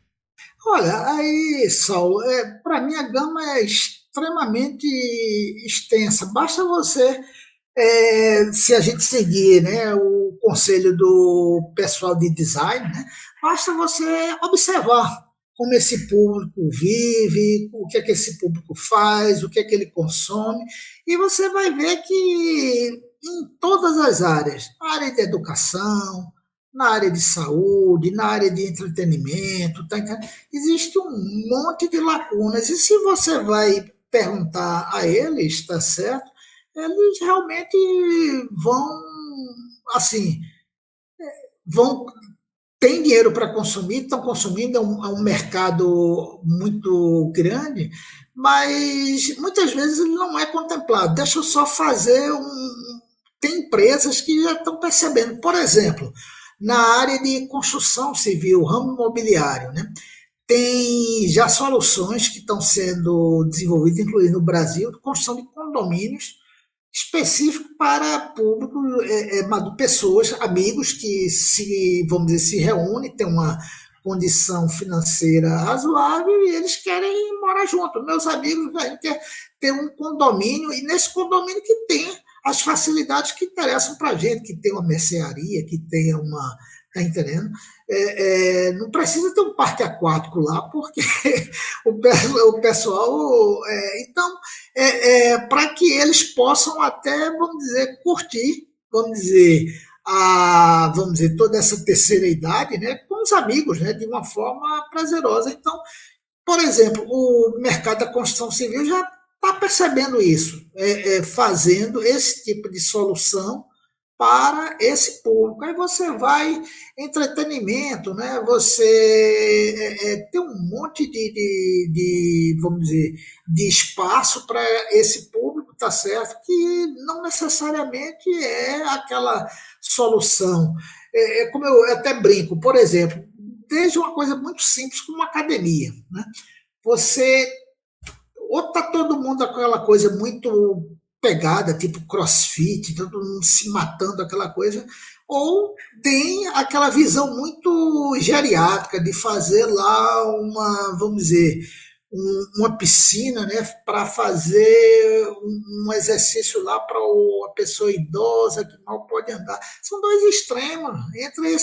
Olha, aí, Saulo, para mim a gama é extremamente extensa. Basta você, se a gente seguir, né, o conselho do pessoal de design, né, basta você observar como esse público vive, o que é que esse público faz, o que é que ele consome, e você vai ver que em todas as áreas, na área de educação, na área de saúde, na área de entretenimento, tá entendendo? Existe um monte de lacunas, e se você vai perguntar a eles, tá certo? Eles realmente vão, assim, vão tem dinheiro para consumir, estão consumindo, é um mercado muito grande, mas muitas vezes ele não é contemplado. Deixa eu só fazer tem empresas que já estão percebendo. Por exemplo, na área de construção civil, ramo imobiliário, né? Tem já soluções que estão sendo desenvolvidas, inclusive no Brasil, de construção de condomínios específico para público, pessoas, amigos que se, vamos dizer, se reúnem, têm uma condição financeira razoável e eles querem morar junto. Meus amigos, a gente quer ter um condomínio e nesse condomínio que tem as facilidades que interessam para a gente, que tem uma mercearia, que tenha uma. Está entendendo? Não precisa ter um parque aquático lá, porque o pessoal. Então, para que eles possam até, vamos dizer, curtir, vamos dizer, toda essa terceira idade, né, com os amigos, né, de uma forma prazerosa. Então, por exemplo, o mercado da construção civil já está percebendo isso, fazendo esse tipo de solução para esse público. Aí você vai, entretenimento, né? Você tem um monte vamos dizer, de espaço para esse público, tá certo? Que não necessariamente é aquela solução. Como eu até brinco, por exemplo, desde uma coisa muito simples como uma academia, né? Você ou tá todo mundo com aquela coisa muito pegada, tipo crossfit, todo mundo se matando, aquela coisa, ou tem aquela visão muito geriátrica de fazer lá uma, vamos dizer, uma piscina, né, para fazer um exercício lá para a pessoa idosa que mal pode andar. São dois extremos. Entre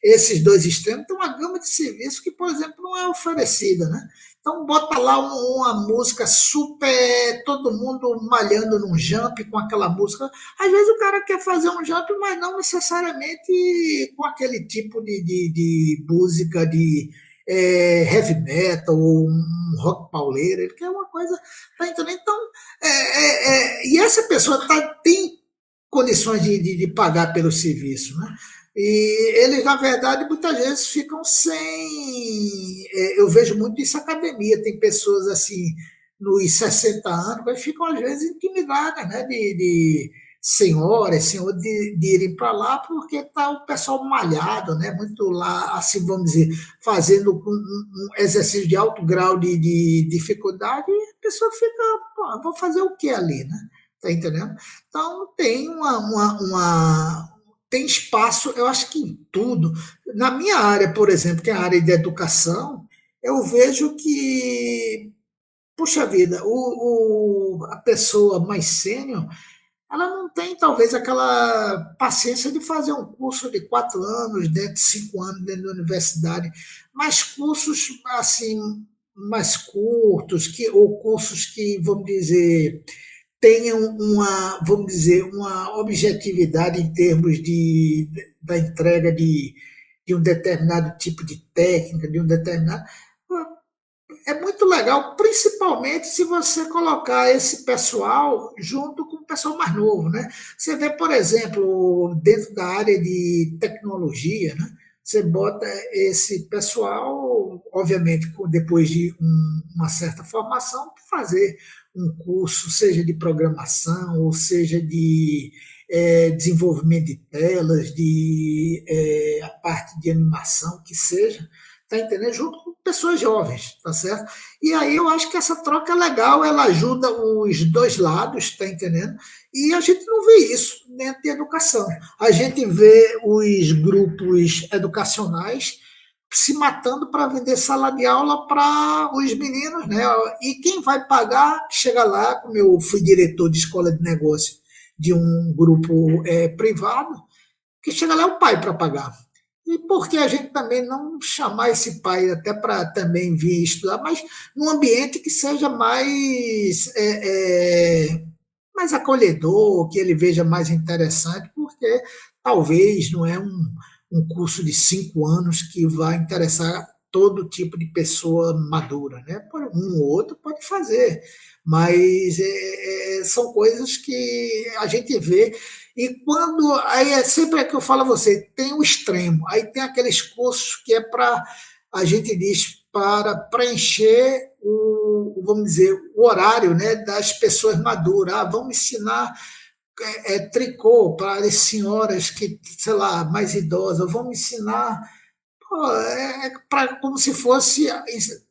esses dois extremos tem uma gama de serviços que, por exemplo, não é oferecida, né? Então bota lá uma música super, todo mundo malhando num jump com aquela música. Às vezes o cara quer fazer um jump, mas não necessariamente com aquele tipo de música de heavy metal ou um rock pauleiro, ele quer uma coisa, tá entendendo? Então, e essa pessoa tem condições de pagar pelo serviço, né? E eles, na verdade, muitas vezes ficam sem. Eu vejo muito isso na academia, tem pessoas assim, nos 60 anos, que ficam às vezes intimidadas, né? De senhoras, senhor de irem para lá, porque está o pessoal malhado, né? Muito lá, assim, vamos dizer, fazendo um exercício de alto grau de dificuldade, e a pessoa fica, pô, vou fazer o que ali, né? Tá entendendo? Então tem tem espaço, eu acho que em tudo. Na minha área, por exemplo, que é a área de educação, eu vejo que, puxa vida, a pessoa mais sênior, ela não tem talvez aquela paciência de fazer um curso de 4 anos, dentro de 5 anos dentro da universidade, mas cursos assim mais curtos, ou cursos que, vamos dizer, tenham vamos dizer, uma objetividade em termos da entrega de um determinado tipo de técnica, de um determinado. É muito legal, principalmente se você colocar esse pessoal junto com o pessoal mais novo, né? Você vê, por exemplo, dentro da área de tecnologia, né? Você bota esse pessoal, obviamente, depois de uma certa formação, para fazer um curso, seja de programação, ou seja de desenvolvimento de telas, a parte de animação, que seja, tá entendendo? Junto com pessoas jovens, tá certo? E aí eu acho que essa troca é legal, ela ajuda os dois lados, tá entendendo? E a gente não vê isso dentro de educação. A gente vê os grupos educacionais se matando para vender sala de aula para os meninos, né? E quem vai pagar, chega lá, como eu fui diretor de escola de negócio de um grupo privado, que chega lá é o pai para pagar. E por que a gente também não chamar esse pai até para também vir estudar, mas num ambiente que seja mais acolhedor, que ele veja mais interessante, porque talvez não é um curso de 5 anos que vai interessar todo tipo de pessoa madura, né? Um ou outro pode fazer, mas são coisas que a gente vê e quando aí é sempre que eu falo a você, tem o extremo, aí tem aqueles cursos que é para a gente diz para preencher vamos dizer, o horário, né, das pessoas maduras. Vamos ensinar tricô para as senhoras que, sei lá, mais idosas, vão me ensinar, pô, como se fosse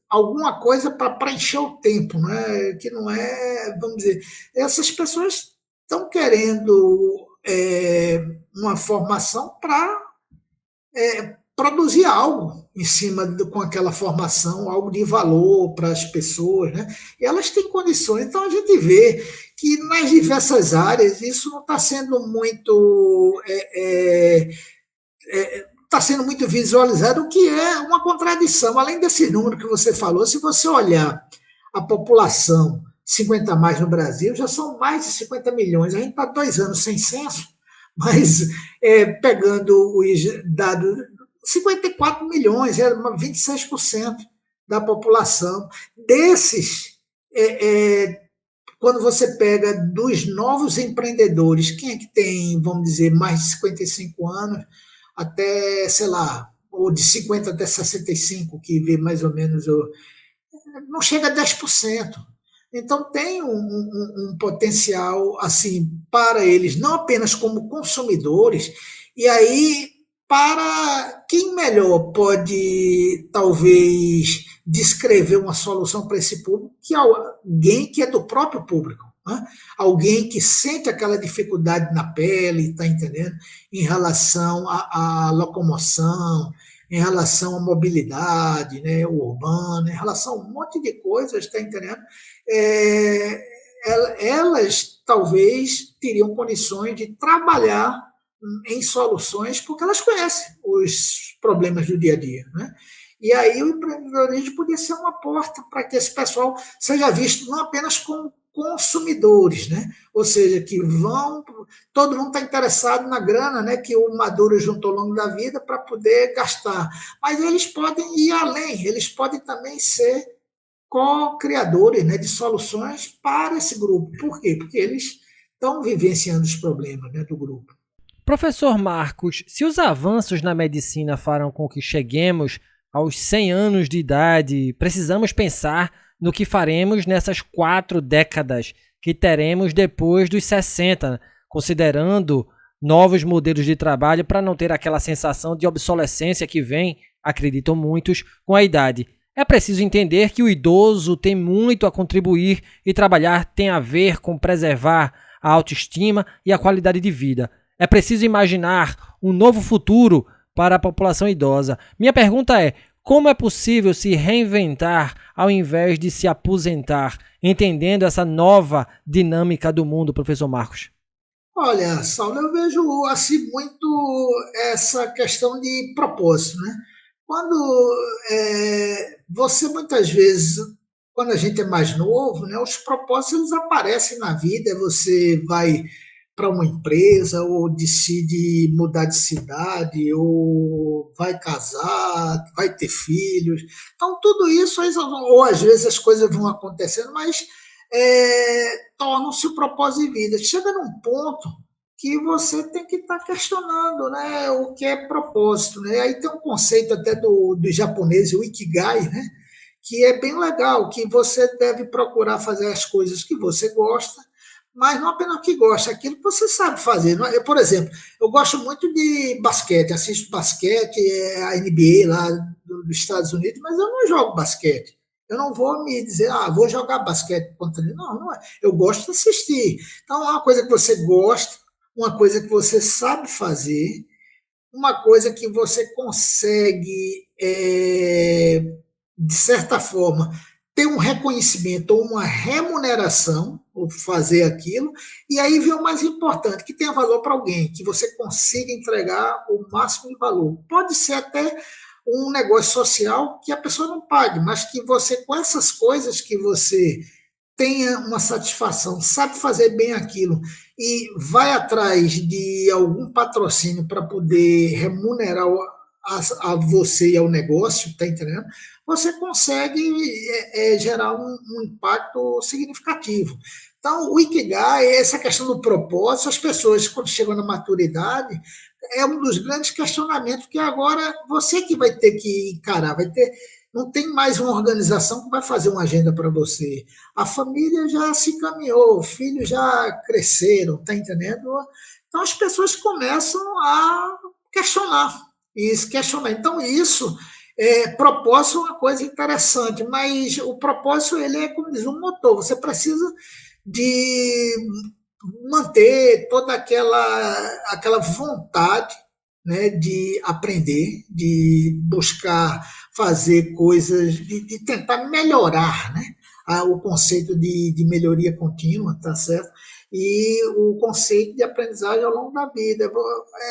alguma coisa para preencher o tempo, né? Que não é, vamos dizer, essas pessoas estão querendo uma formação para produzir algo em cima com aquela formação, algo de valor para as pessoas, né? E elas têm condições. Então a gente vê que nas diversas áreas isso não está sendo muito está sendo muito visualizado, o que é uma contradição. Além desse número que você falou, se você olhar a população 50 a mais no Brasil, já são mais de 50 milhões. A gente está 2 anos sem censo, mas pegando os dados, 54 milhões, é 26% da população. Desses, quando você pega dos novos empreendedores, quem é que tem, vamos dizer, mais de 55 anos, até, sei lá, ou de 50 até 65, que vê mais ou menos, não chega a 10%. Então tem um potencial assim para eles, não apenas como consumidores, e aí para quem melhor pode talvez descrever uma solução para esse público, que é alguém que é do próprio público, né? Alguém que sente aquela dificuldade na pele, está entendendo? Em relação à locomoção, em relação à mobilidade, né, urbana, em relação a um monte de coisas, está entendendo? Elas talvez teriam condições de trabalhar em soluções porque elas conhecem os problemas do dia a dia, né? E aí o empreendedorismo podia ser uma porta para que esse pessoal seja visto não apenas como consumidores, né? Ou seja, que todo mundo está interessado na grana, né, que o Maduro juntou ao longo da vida para poder gastar, mas eles podem ir além, eles podem também ser co-criadores, né, de soluções para esse grupo. Por quê? Porque eles estão vivenciando os problemas, né, do grupo. Professor Marcos, se os avanços na medicina farão com que cheguemos aos 100 anos de idade, precisamos pensar no que faremos nessas 4 décadas que teremos depois dos 60, considerando novos modelos de trabalho para não ter aquela sensação de obsolescência que vem, acreditam muitos, com a idade. É preciso entender que o idoso tem muito a contribuir e trabalhar tem a ver com preservar a autoestima e a qualidade de vida. É preciso imaginar um novo futuro para a população idosa. Minha pergunta é: como é possível se reinventar ao invés de se aposentar, entendendo essa nova dinâmica do mundo, professor Marcos? Olha, Saulo, eu vejo assim muito essa questão de propósito, né? Quando você muitas vezes, quando a gente é mais novo, né, os propósitos eles aparecem na vida, você vai para uma empresa, ou decide mudar de cidade, ou vai casar, vai ter filhos. Então, tudo isso, ou às vezes as coisas vão acontecendo, mas tornam-se o propósito de vida. Chega num ponto que você tem que estar questionando, né, o que é propósito. Né? Aí tem um conceito até do japonês, o Ikigai, né, que é bem legal, que você deve procurar fazer as coisas que você gosta, mas não apenas que gosta, aquilo que você sabe fazer. Por exemplo, eu gosto muito de basquete, assisto basquete, a NBA lá dos Estados Unidos, mas eu não jogo basquete. Eu não vou me dizer, vou jogar basquete contra ele. Não, não é. Eu gosto de assistir. Então, é uma coisa que você gosta, uma coisa que você sabe fazer, uma coisa que você consegue, de certa forma, ter um reconhecimento ou uma remuneração por fazer aquilo, e aí vem o mais importante, que tenha valor para alguém, que você consiga entregar o máximo de valor. Pode ser até um negócio social que a pessoa não pague, mas que você, com essas coisas que você tenha uma satisfação, sabe fazer bem aquilo e vai atrás de algum patrocínio para poder remunerar a você e ao negócio, tá entendendo? Você consegue gerar um impacto significativo. Então, o Ikigai, essa questão do propósito, as pessoas, quando chegam na maturidade, é um dos grandes questionamentos que agora você que vai ter que encarar, vai ter não tem mais uma organização que vai fazer uma agenda para você. A família já se caminhou, os filhos já cresceram, tá entendendo? Então as pessoas começam a questionar e se questionar. Então isso propósito é uma coisa interessante, mas o propósito ele é como diz um motor. Você precisa de manter toda aquela vontade, né, de aprender, de buscar fazer coisas, de tentar melhorar, né, o conceito de melhoria contínua, tá certo? E o conceito de aprendizagem ao longo da vida.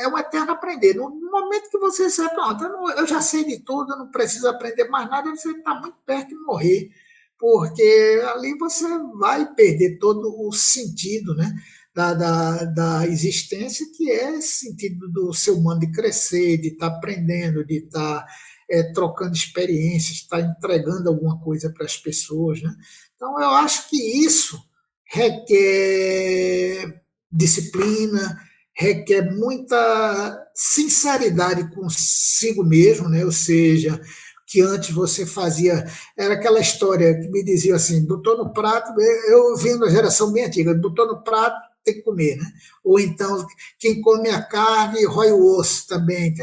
É um eterno aprender. No momento que você sabe, pronto, eu já sei de tudo, eu não preciso aprender mais nada, você está muito perto de morrer, porque ali você vai perder todo o sentido, né, da existência, que é esse sentido do ser humano de crescer, de estar aprendendo, de estar trocando experiências, estar entregando alguma coisa para as pessoas. Né? Então, eu acho que isso requer disciplina, requer muita sinceridade consigo mesmo, né? Ou seja, que antes você fazia, era aquela história que me dizia assim, botou no prato, eu vim da geração bem antiga, botou no prato, tem que comer, né? Ou então, quem come a carne, rói o osso também.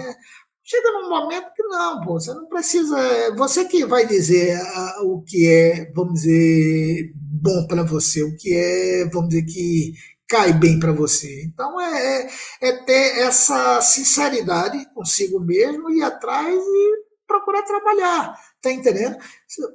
Chega num momento que não, pô, você não precisa, você que vai dizer o que é, vamos dizer, bom para você, o que é, vamos dizer, que cai bem para você. Então, ter essa sinceridade consigo mesmo, ir atrás e procurar trabalhar, tá entendendo?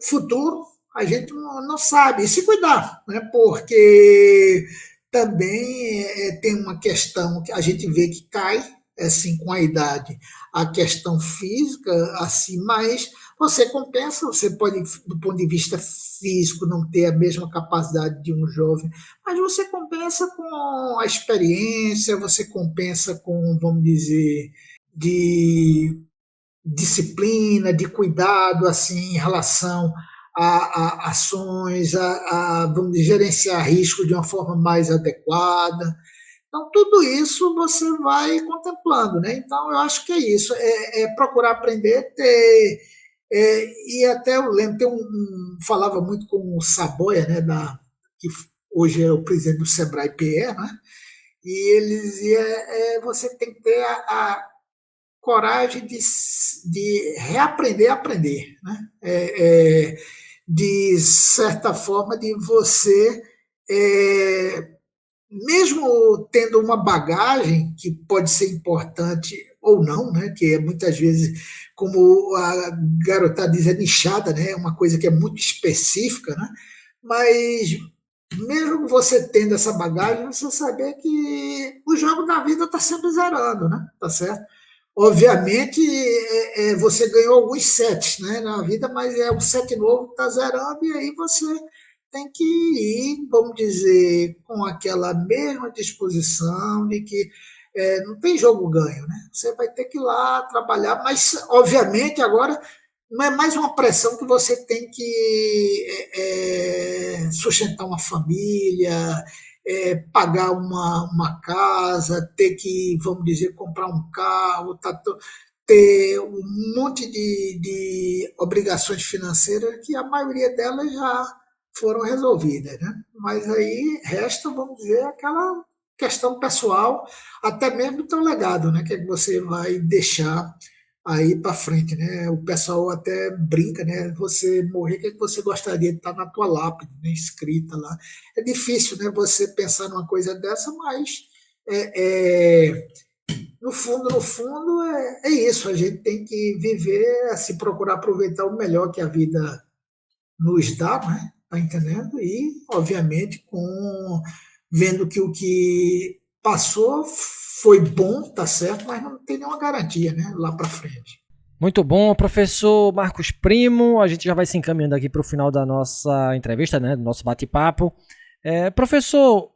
Futuro a gente não sabe, e se cuidar, né? Porque também tem uma questão que a gente vê que cai, assim, com a idade, a questão física, assim, mas você compensa, você pode, do ponto de vista físico, não ter a mesma capacidade de um jovem, mas você compensa com a experiência, você compensa com, vamos dizer, de disciplina, de cuidado, assim, em relação a ações, vamos dizer, gerenciar risco de uma forma mais adequada. Então, tudo isso você vai contemplando, né? Então, eu acho que é isso, procurar aprender, e até eu lembro, falava muito com o Saboia, né, que hoje é o presidente do Sebrae PE, né? E ele dizia, você tem que ter a coragem de reaprender a aprender, né? De certa forma, de você mesmo tendo uma bagagem que pode ser importante ou não, né, que muitas vezes, como a garotada diz, é nichada, né, é uma coisa que é muito específica, né, mas mesmo você tendo essa bagagem, você saber que o jogo da vida está sempre zerando, né, tá certo? Obviamente, você ganhou alguns sets, né, na vida, mas é um set novo que está zerando, e aí você tem que ir, vamos dizer, com aquela mesma disposição de que não tem jogo ganho, né? Você vai ter que ir lá trabalhar, mas, obviamente, agora não é mais uma pressão que você tem que sustentar uma família, pagar uma casa, ter que, vamos dizer, comprar um carro, ter um monte de obrigações financeiras que a maioria delas já foram resolvidas, né? Mas aí resta, vamos dizer, aquela questão pessoal, até mesmo do teu legado, né? Que é que você vai deixar aí para frente, né? O pessoal até brinca, né? Você morrer, o que é que você gostaria de estar na tua lápide, né? Escrita lá. É difícil, né? Você pensar numa coisa dessa, mas no fundo é isso. A gente tem que viver, assim, procurar aproveitar o melhor que a vida nos dá, né? Tá entendendo? E, obviamente, vendo que o que passou foi bom, tá certo, mas não tem nenhuma garantia, né? Lá para frente. Muito bom, professor Marcos Primo. A gente já vai se encaminhando aqui para o final da nossa entrevista, né? Do nosso bate-papo. Professor,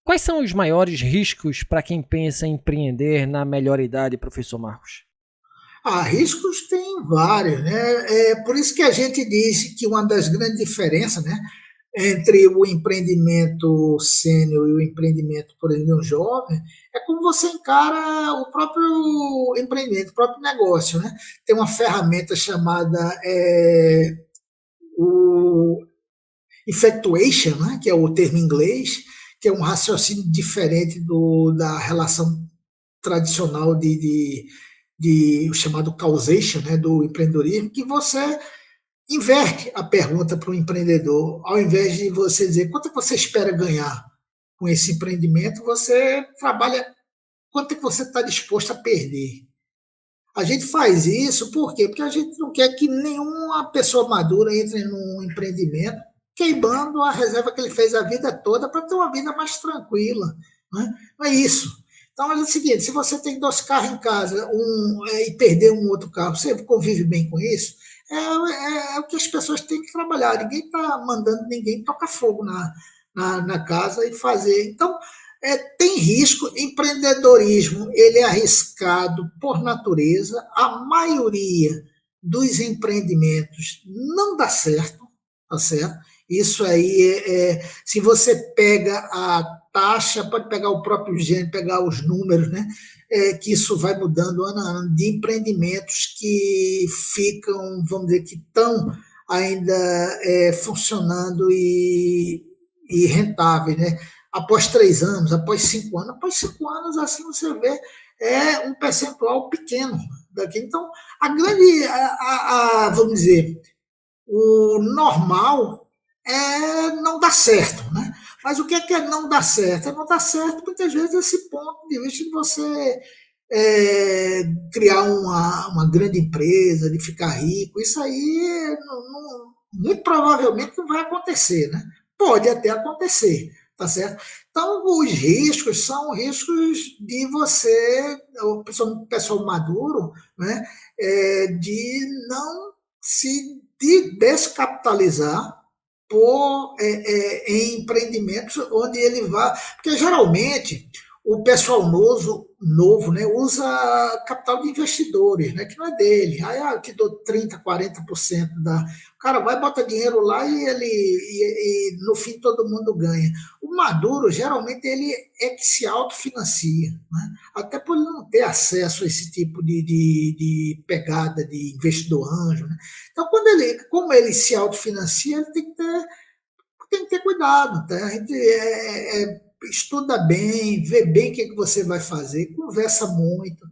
quais são os maiores riscos para quem pensa em empreender na melhor idade, professor Marcos? Riscos tem vários, né? É por isso que a gente diz que uma das grandes diferenças, né, entre o empreendimento sênior e o empreendimento, por exemplo, de um jovem, é como você encara o próprio empreendimento, o próprio negócio, né? Tem uma ferramenta chamada o effectuation, né? Que é o termo em inglês, que é um raciocínio diferente da relação tradicional de o chamado causation, né? Do empreendedorismo, que você inverte a pergunta para o empreendedor. Ao invés de você dizer quanto é que você espera ganhar com esse empreendimento, você trabalha quanto é que você está disposto a perder. A gente faz isso por quê? Porque a gente não quer que nenhuma pessoa madura entre num empreendimento queimando a reserva que ele fez a vida toda para ter uma vida mais tranquila. Né? Não é isso. Então, é o seguinte: se você tem 2 carros em casa e perder um outro carro, você convive bem com isso? É o que as pessoas têm que trabalhar. Ninguém está mandando ninguém tocar fogo na casa e fazer. Então, tem risco. Empreendedorismo ele é arriscado por natureza. A maioria dos empreendimentos não dá certo, tá certo? Isso aí se você pega a taxa, pode pegar o próprio gênero, pegar os números, né? Que isso vai mudando ano a ano, de empreendimentos que ficam, vamos dizer, que estão ainda funcionando e rentáveis, né? Após 3 anos, após 5 anos, assim você vê, um percentual pequeno daqui. Então, a grande, vamos dizer, o normal não dar certo, né? Mas o que é não dar certo? É não dar certo, muitas vezes, esse ponto de vista de você criar uma grande empresa, de ficar rico. Isso aí muito provavelmente não vai acontecer, né? Pode até acontecer, tá certo? Então, os riscos são riscos de você, o pessoal maduro, né, de não se descapitalizar em empreendimentos onde ele vai. Porque geralmente o pessoal novo, né, usa capital de investidores, né, que não é dele. Aí eu te dou 30, 40% da. O cara vai, bota dinheiro lá e no fim todo mundo ganha. O Maduro, geralmente, ele é que se autofinancia, né? Até por ele não ter acesso a esse tipo de pegada de investidor anjo. Né? Então, como ele se autofinancia, ele tem que ter cuidado. Tá? A gente estuda bem, vê bem o que você vai fazer, conversa muito,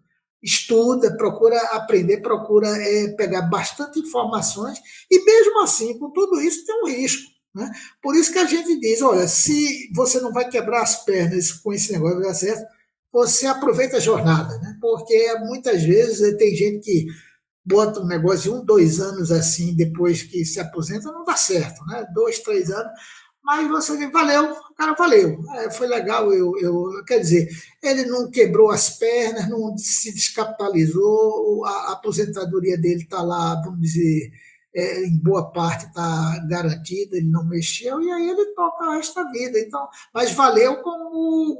estuda, procura aprender, procura pegar bastante informações, e mesmo assim, com tudo isso, tem um risco. Né? Por isso que a gente diz: olha, se você não vai quebrar as pernas com esse negócio vai dar certo, você aproveita a jornada, né? Porque muitas vezes tem gente que bota um negócio de 2 anos assim, depois que se aposenta, não dá certo, né? 2, 3 anos, mas você diz: valeu, o cara valeu, foi legal, quer dizer, ele não quebrou as pernas, não se descapitalizou, a aposentadoria dele está lá, vamos dizer, em boa parte está garantida, ele não mexeu, e aí ele toca o resto da vida. Então, mas valeu como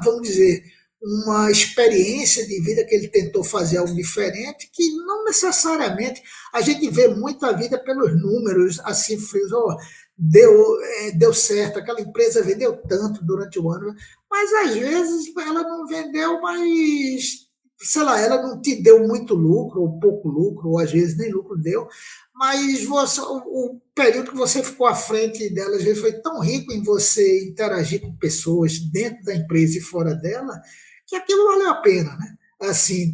vamos dizer, uma experiência de vida que ele tentou fazer algo diferente, que não necessariamente a gente vê muito a vida pelos números assim frios. Oh, deu certo, aquela empresa vendeu tanto durante o ano, mas às vezes ela não vendeu, mas sei lá, ela não te deu muito lucro, ou pouco lucro, ou às vezes nem lucro deu, mas o período que você ficou à frente dela, às vezes foi tão rico em você interagir com pessoas dentro da empresa e fora dela, que aquilo valeu a pena, né? Assim,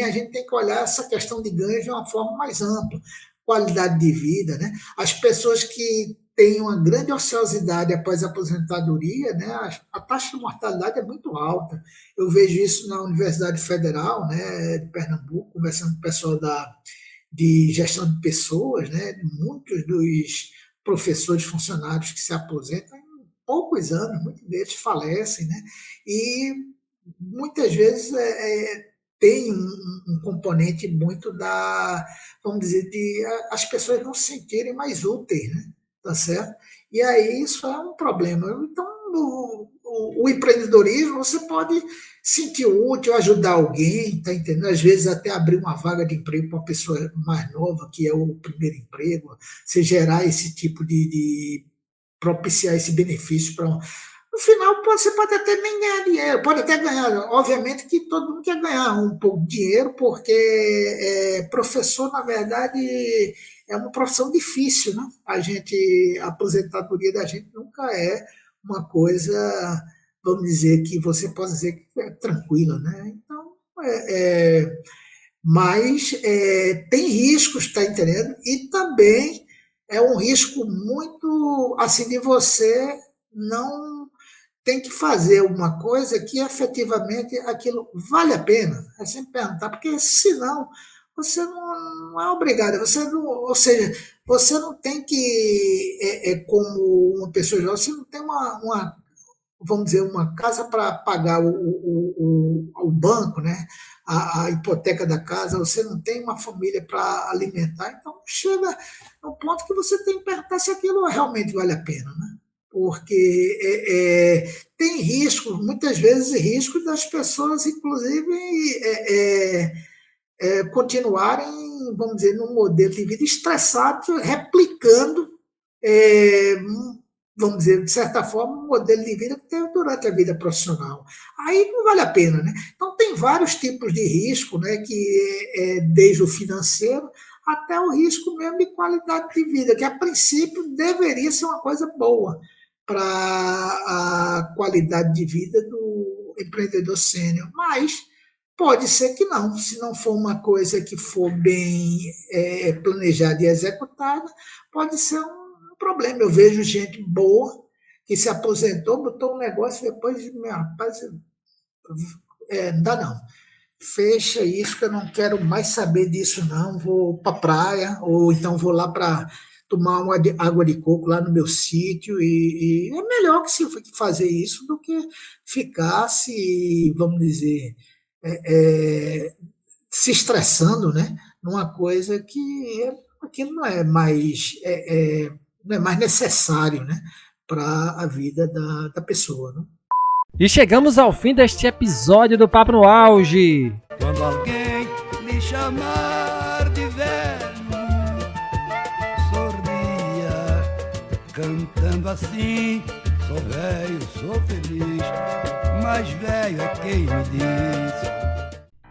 a gente tem que olhar essa questão de ganho de uma forma mais ampla, qualidade de vida, né? As pessoas que têm uma grande ociosidade após a aposentadoria, né? A taxa de mortalidade é muito alta. Eu vejo isso na Universidade Federal, né, de Pernambuco, conversando com o pessoal de gestão de pessoas, né? Muitos dos professores funcionários que se aposentam em poucos anos, muitos deles falecem, né? E muitas vezes tem um componente muito vamos dizer, de as pessoas não se sentirem mais úteis, né? Tá certo? E aí isso é um problema. Então, o empreendedorismo, você pode sentir útil, ajudar alguém, tá entendendo? Às vezes até abrir uma vaga de emprego para uma pessoa mais nova, que é o primeiro emprego, você gerar esse tipo propiciar esse benefício para no final, você pode até nem ganhar dinheiro, pode até ganhar. Obviamente que todo mundo quer ganhar um pouco de dinheiro, porque professor, na verdade, é uma profissão difícil, né? A aposentadoria da gente nunca é uma coisa, vamos dizer, que você pode dizer que é tranquila, né? Então, mas tem riscos, está entendendo? E também é um risco muito assim de você não tem que fazer uma coisa que efetivamente aquilo vale a pena. É sempre perguntar, porque senão você não é obrigado, você não, ou seja, você não tem que, como uma pessoa jovem, você não tem vamos dizer, uma casa para pagar o banco, né? A hipoteca da casa, você não tem uma família para alimentar, então chega no ponto que você tem que perguntar se aquilo realmente vale a pena, né? Porque tem risco, muitas vezes risco das pessoas, inclusive, continuarem, vamos dizer, num modelo de vida estressado, replicando, é, vamos dizer, de certa forma, um modelo de vida que teve durante a vida profissional. Aí não vale a pena, né? Então tem vários tipos de risco, né? Que desde o financeiro até o risco mesmo de qualidade de vida, que a princípio deveria ser uma coisa boa para a qualidade de vida do empreendedor sênior, mas pode ser que não, se não for uma coisa que for bem planejada e executada, pode ser um problema. Eu vejo gente boa que se aposentou, botou um negócio e depois, meu rapaz, não dá não. Fecha isso que eu não quero mais saber disso não, vou para a praia, ou então vou lá para tomar uma água de coco lá no meu sítio, e é melhor que se fazer isso do que ficar se, vamos dizer, se estressando, né, numa coisa que aquilo não é mais, não é mais necessário, né, para a vida da pessoa, né? E chegamos ao fim deste episódio do Papo no Auge. Quando alguém lhe chamar de velho, sorria, cantando assim: sou velho, sou feliz, mas velho é quem me diz.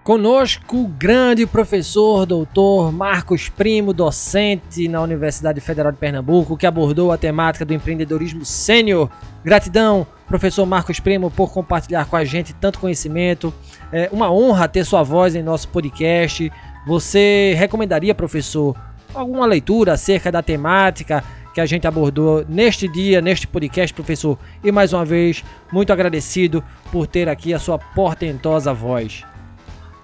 Conosco o grande professor doutor Marcos Primo, docente na Universidade Federal de Pernambuco, que abordou a temática do empreendedorismo sênior. Gratidão, professor Marcos Primo, por compartilhar com a gente tanto conhecimento. É uma honra ter sua voz em nosso podcast. Você recomendaria, professor, alguma leitura acerca da temática que a gente abordou neste dia, neste podcast, professor? E mais uma vez, muito agradecido por ter aqui a sua portentosa voz.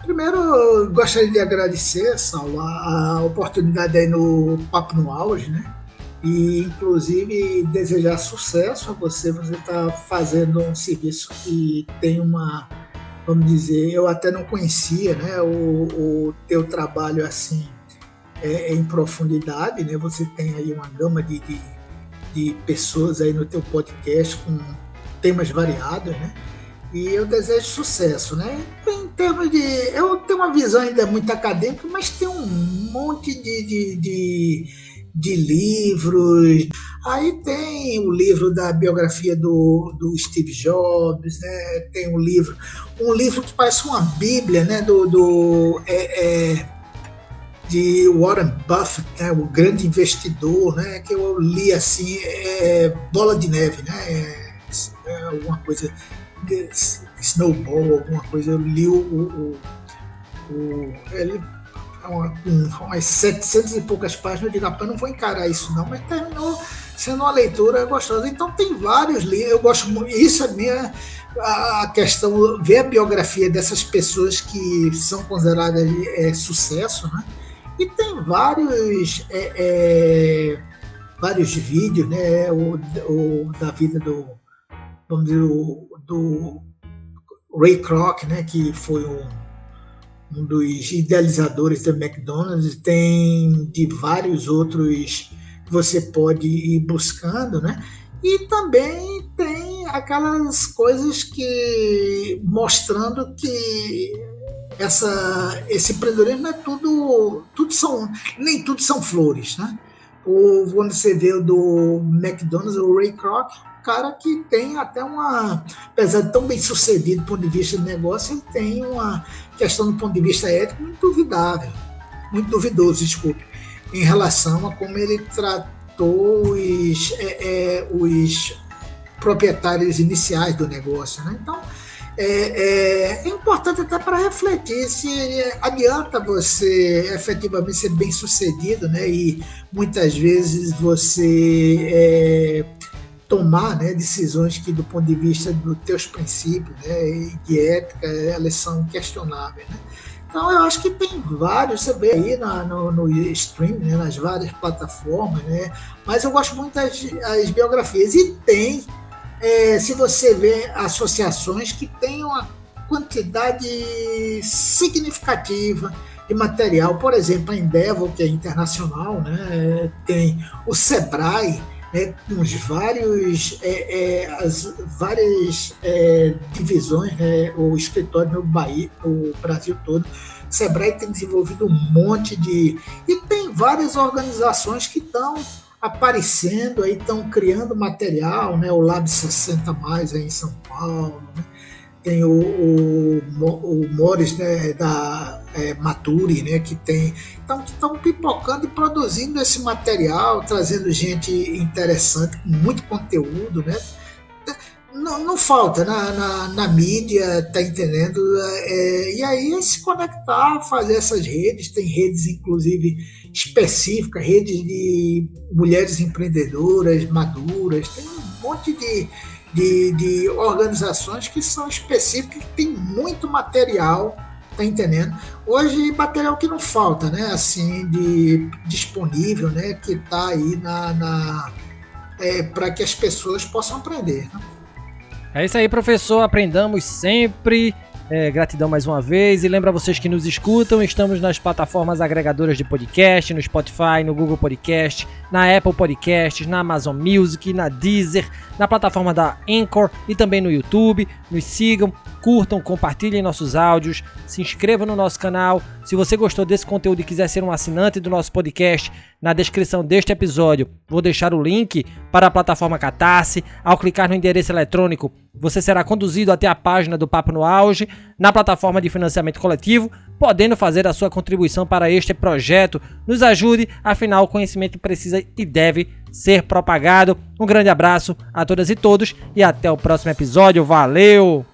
Primeiro, eu gostaria de agradecer, Saulo, a oportunidade aí no Papo no Auge, né? E, inclusive, desejar sucesso a você. Você está fazendo um serviço que tem uma, vamos dizer, eu até não conhecia, né? O teu trabalho, assim, em profundidade, né? Você tem aí uma gama de pessoas aí no teu podcast com temas variados, né? E eu desejo sucesso, né? Em termos de... Eu tenho uma visão ainda muito acadêmica, mas tem um monte de livros. Aí tem o livro da biografia do Steve Jobs, né? Tem um livro que parece uma bíblia, né? De Warren Buffett, né? O grande investidor, né? Que eu li assim, Bola de Neve, né? Alguma coisa... Snowball, alguma coisa, eu li ele umas 700 e poucas páginas, eu digo, rapaz, não vou encarar isso não, mas terminou sendo uma leitura gostosa. Então tem vários livros, eu gosto muito, isso é a questão, ver a biografia dessas pessoas que são consideradas sucesso, né? E tem vários vídeos, né? O da vida vamos dizer, do Ray Kroc, né, que foi um dos idealizadores da McDonald's, tem de vários outros que você pode ir buscando, né? E também tem aquelas coisas que mostrando que esse empreendedorismo não é nem tudo são flores, né? Ou quando você vê o do McDonald's, o Ray Kroc, cara que tem até apesar de tão bem sucedido do ponto de vista do negócio, ele tem uma questão do ponto de vista ético muito duvidoso, desculpe, em relação a como ele tratou os proprietários iniciais do negócio, né? Então, é importante até para refletir se adianta você efetivamente ser bem sucedido, né? E muitas vezes você tomar, né, decisões que do ponto de vista dos teus princípios, né, e de ética, elas são questionáveis, né? Então eu acho que tem vários, você vê aí no stream, né, nas várias plataformas, né? Mas eu gosto muito das biografias e tem, se você vê associações que têm uma quantidade significativa de material, por exemplo, a Endeavor, que é internacional, né, tem o Sebrae, com as várias divisões, o escritório no Bahia, o Brasil todo. O Sebrae tem desenvolvido um monte e tem várias organizações que estão aparecendo, aí estão criando material, né? O Lab 60 Mais aí em São Paulo, né? Tem o Morris, né, da Maturi, né, que tem. Então, que estão pipocando e produzindo esse material, trazendo gente interessante, com muito conteúdo, né? Não falta na mídia, tá entendendo? E aí é se conectar, fazer essas redes, tem redes inclusive específicas, redes de mulheres empreendedoras, maduras, tem um monte de organizações que são específicas, que tem muito material, tá entendendo? Hoje, material que não falta, né? Assim, disponível, né? Que tá aí para que as pessoas possam aprender, né? É isso aí, professor. Aprendamos sempre. Gratidão mais uma vez. E lembra vocês que nos escutam, estamos nas plataformas agregadoras de podcast, no Spotify, no Google Podcast, na Apple Podcasts, na Amazon Music, na Deezer, na plataforma da Anchor e também no YouTube. Nos sigam, curtam, compartilhem nossos áudios, se inscrevam no nosso canal. Se você gostou desse conteúdo e quiser ser um assinante do nosso podcast, na descrição deste episódio vou deixar o link para a plataforma Catarse. Ao clicar no endereço eletrônico, você será conduzido até a página do Papo no Auge, na plataforma de financiamento coletivo, podendo fazer a sua contribuição para este projeto. Nos ajude, afinal o conhecimento precisa e deve ser propagado. Um grande abraço a todas e todos e até o próximo episódio. Valeu!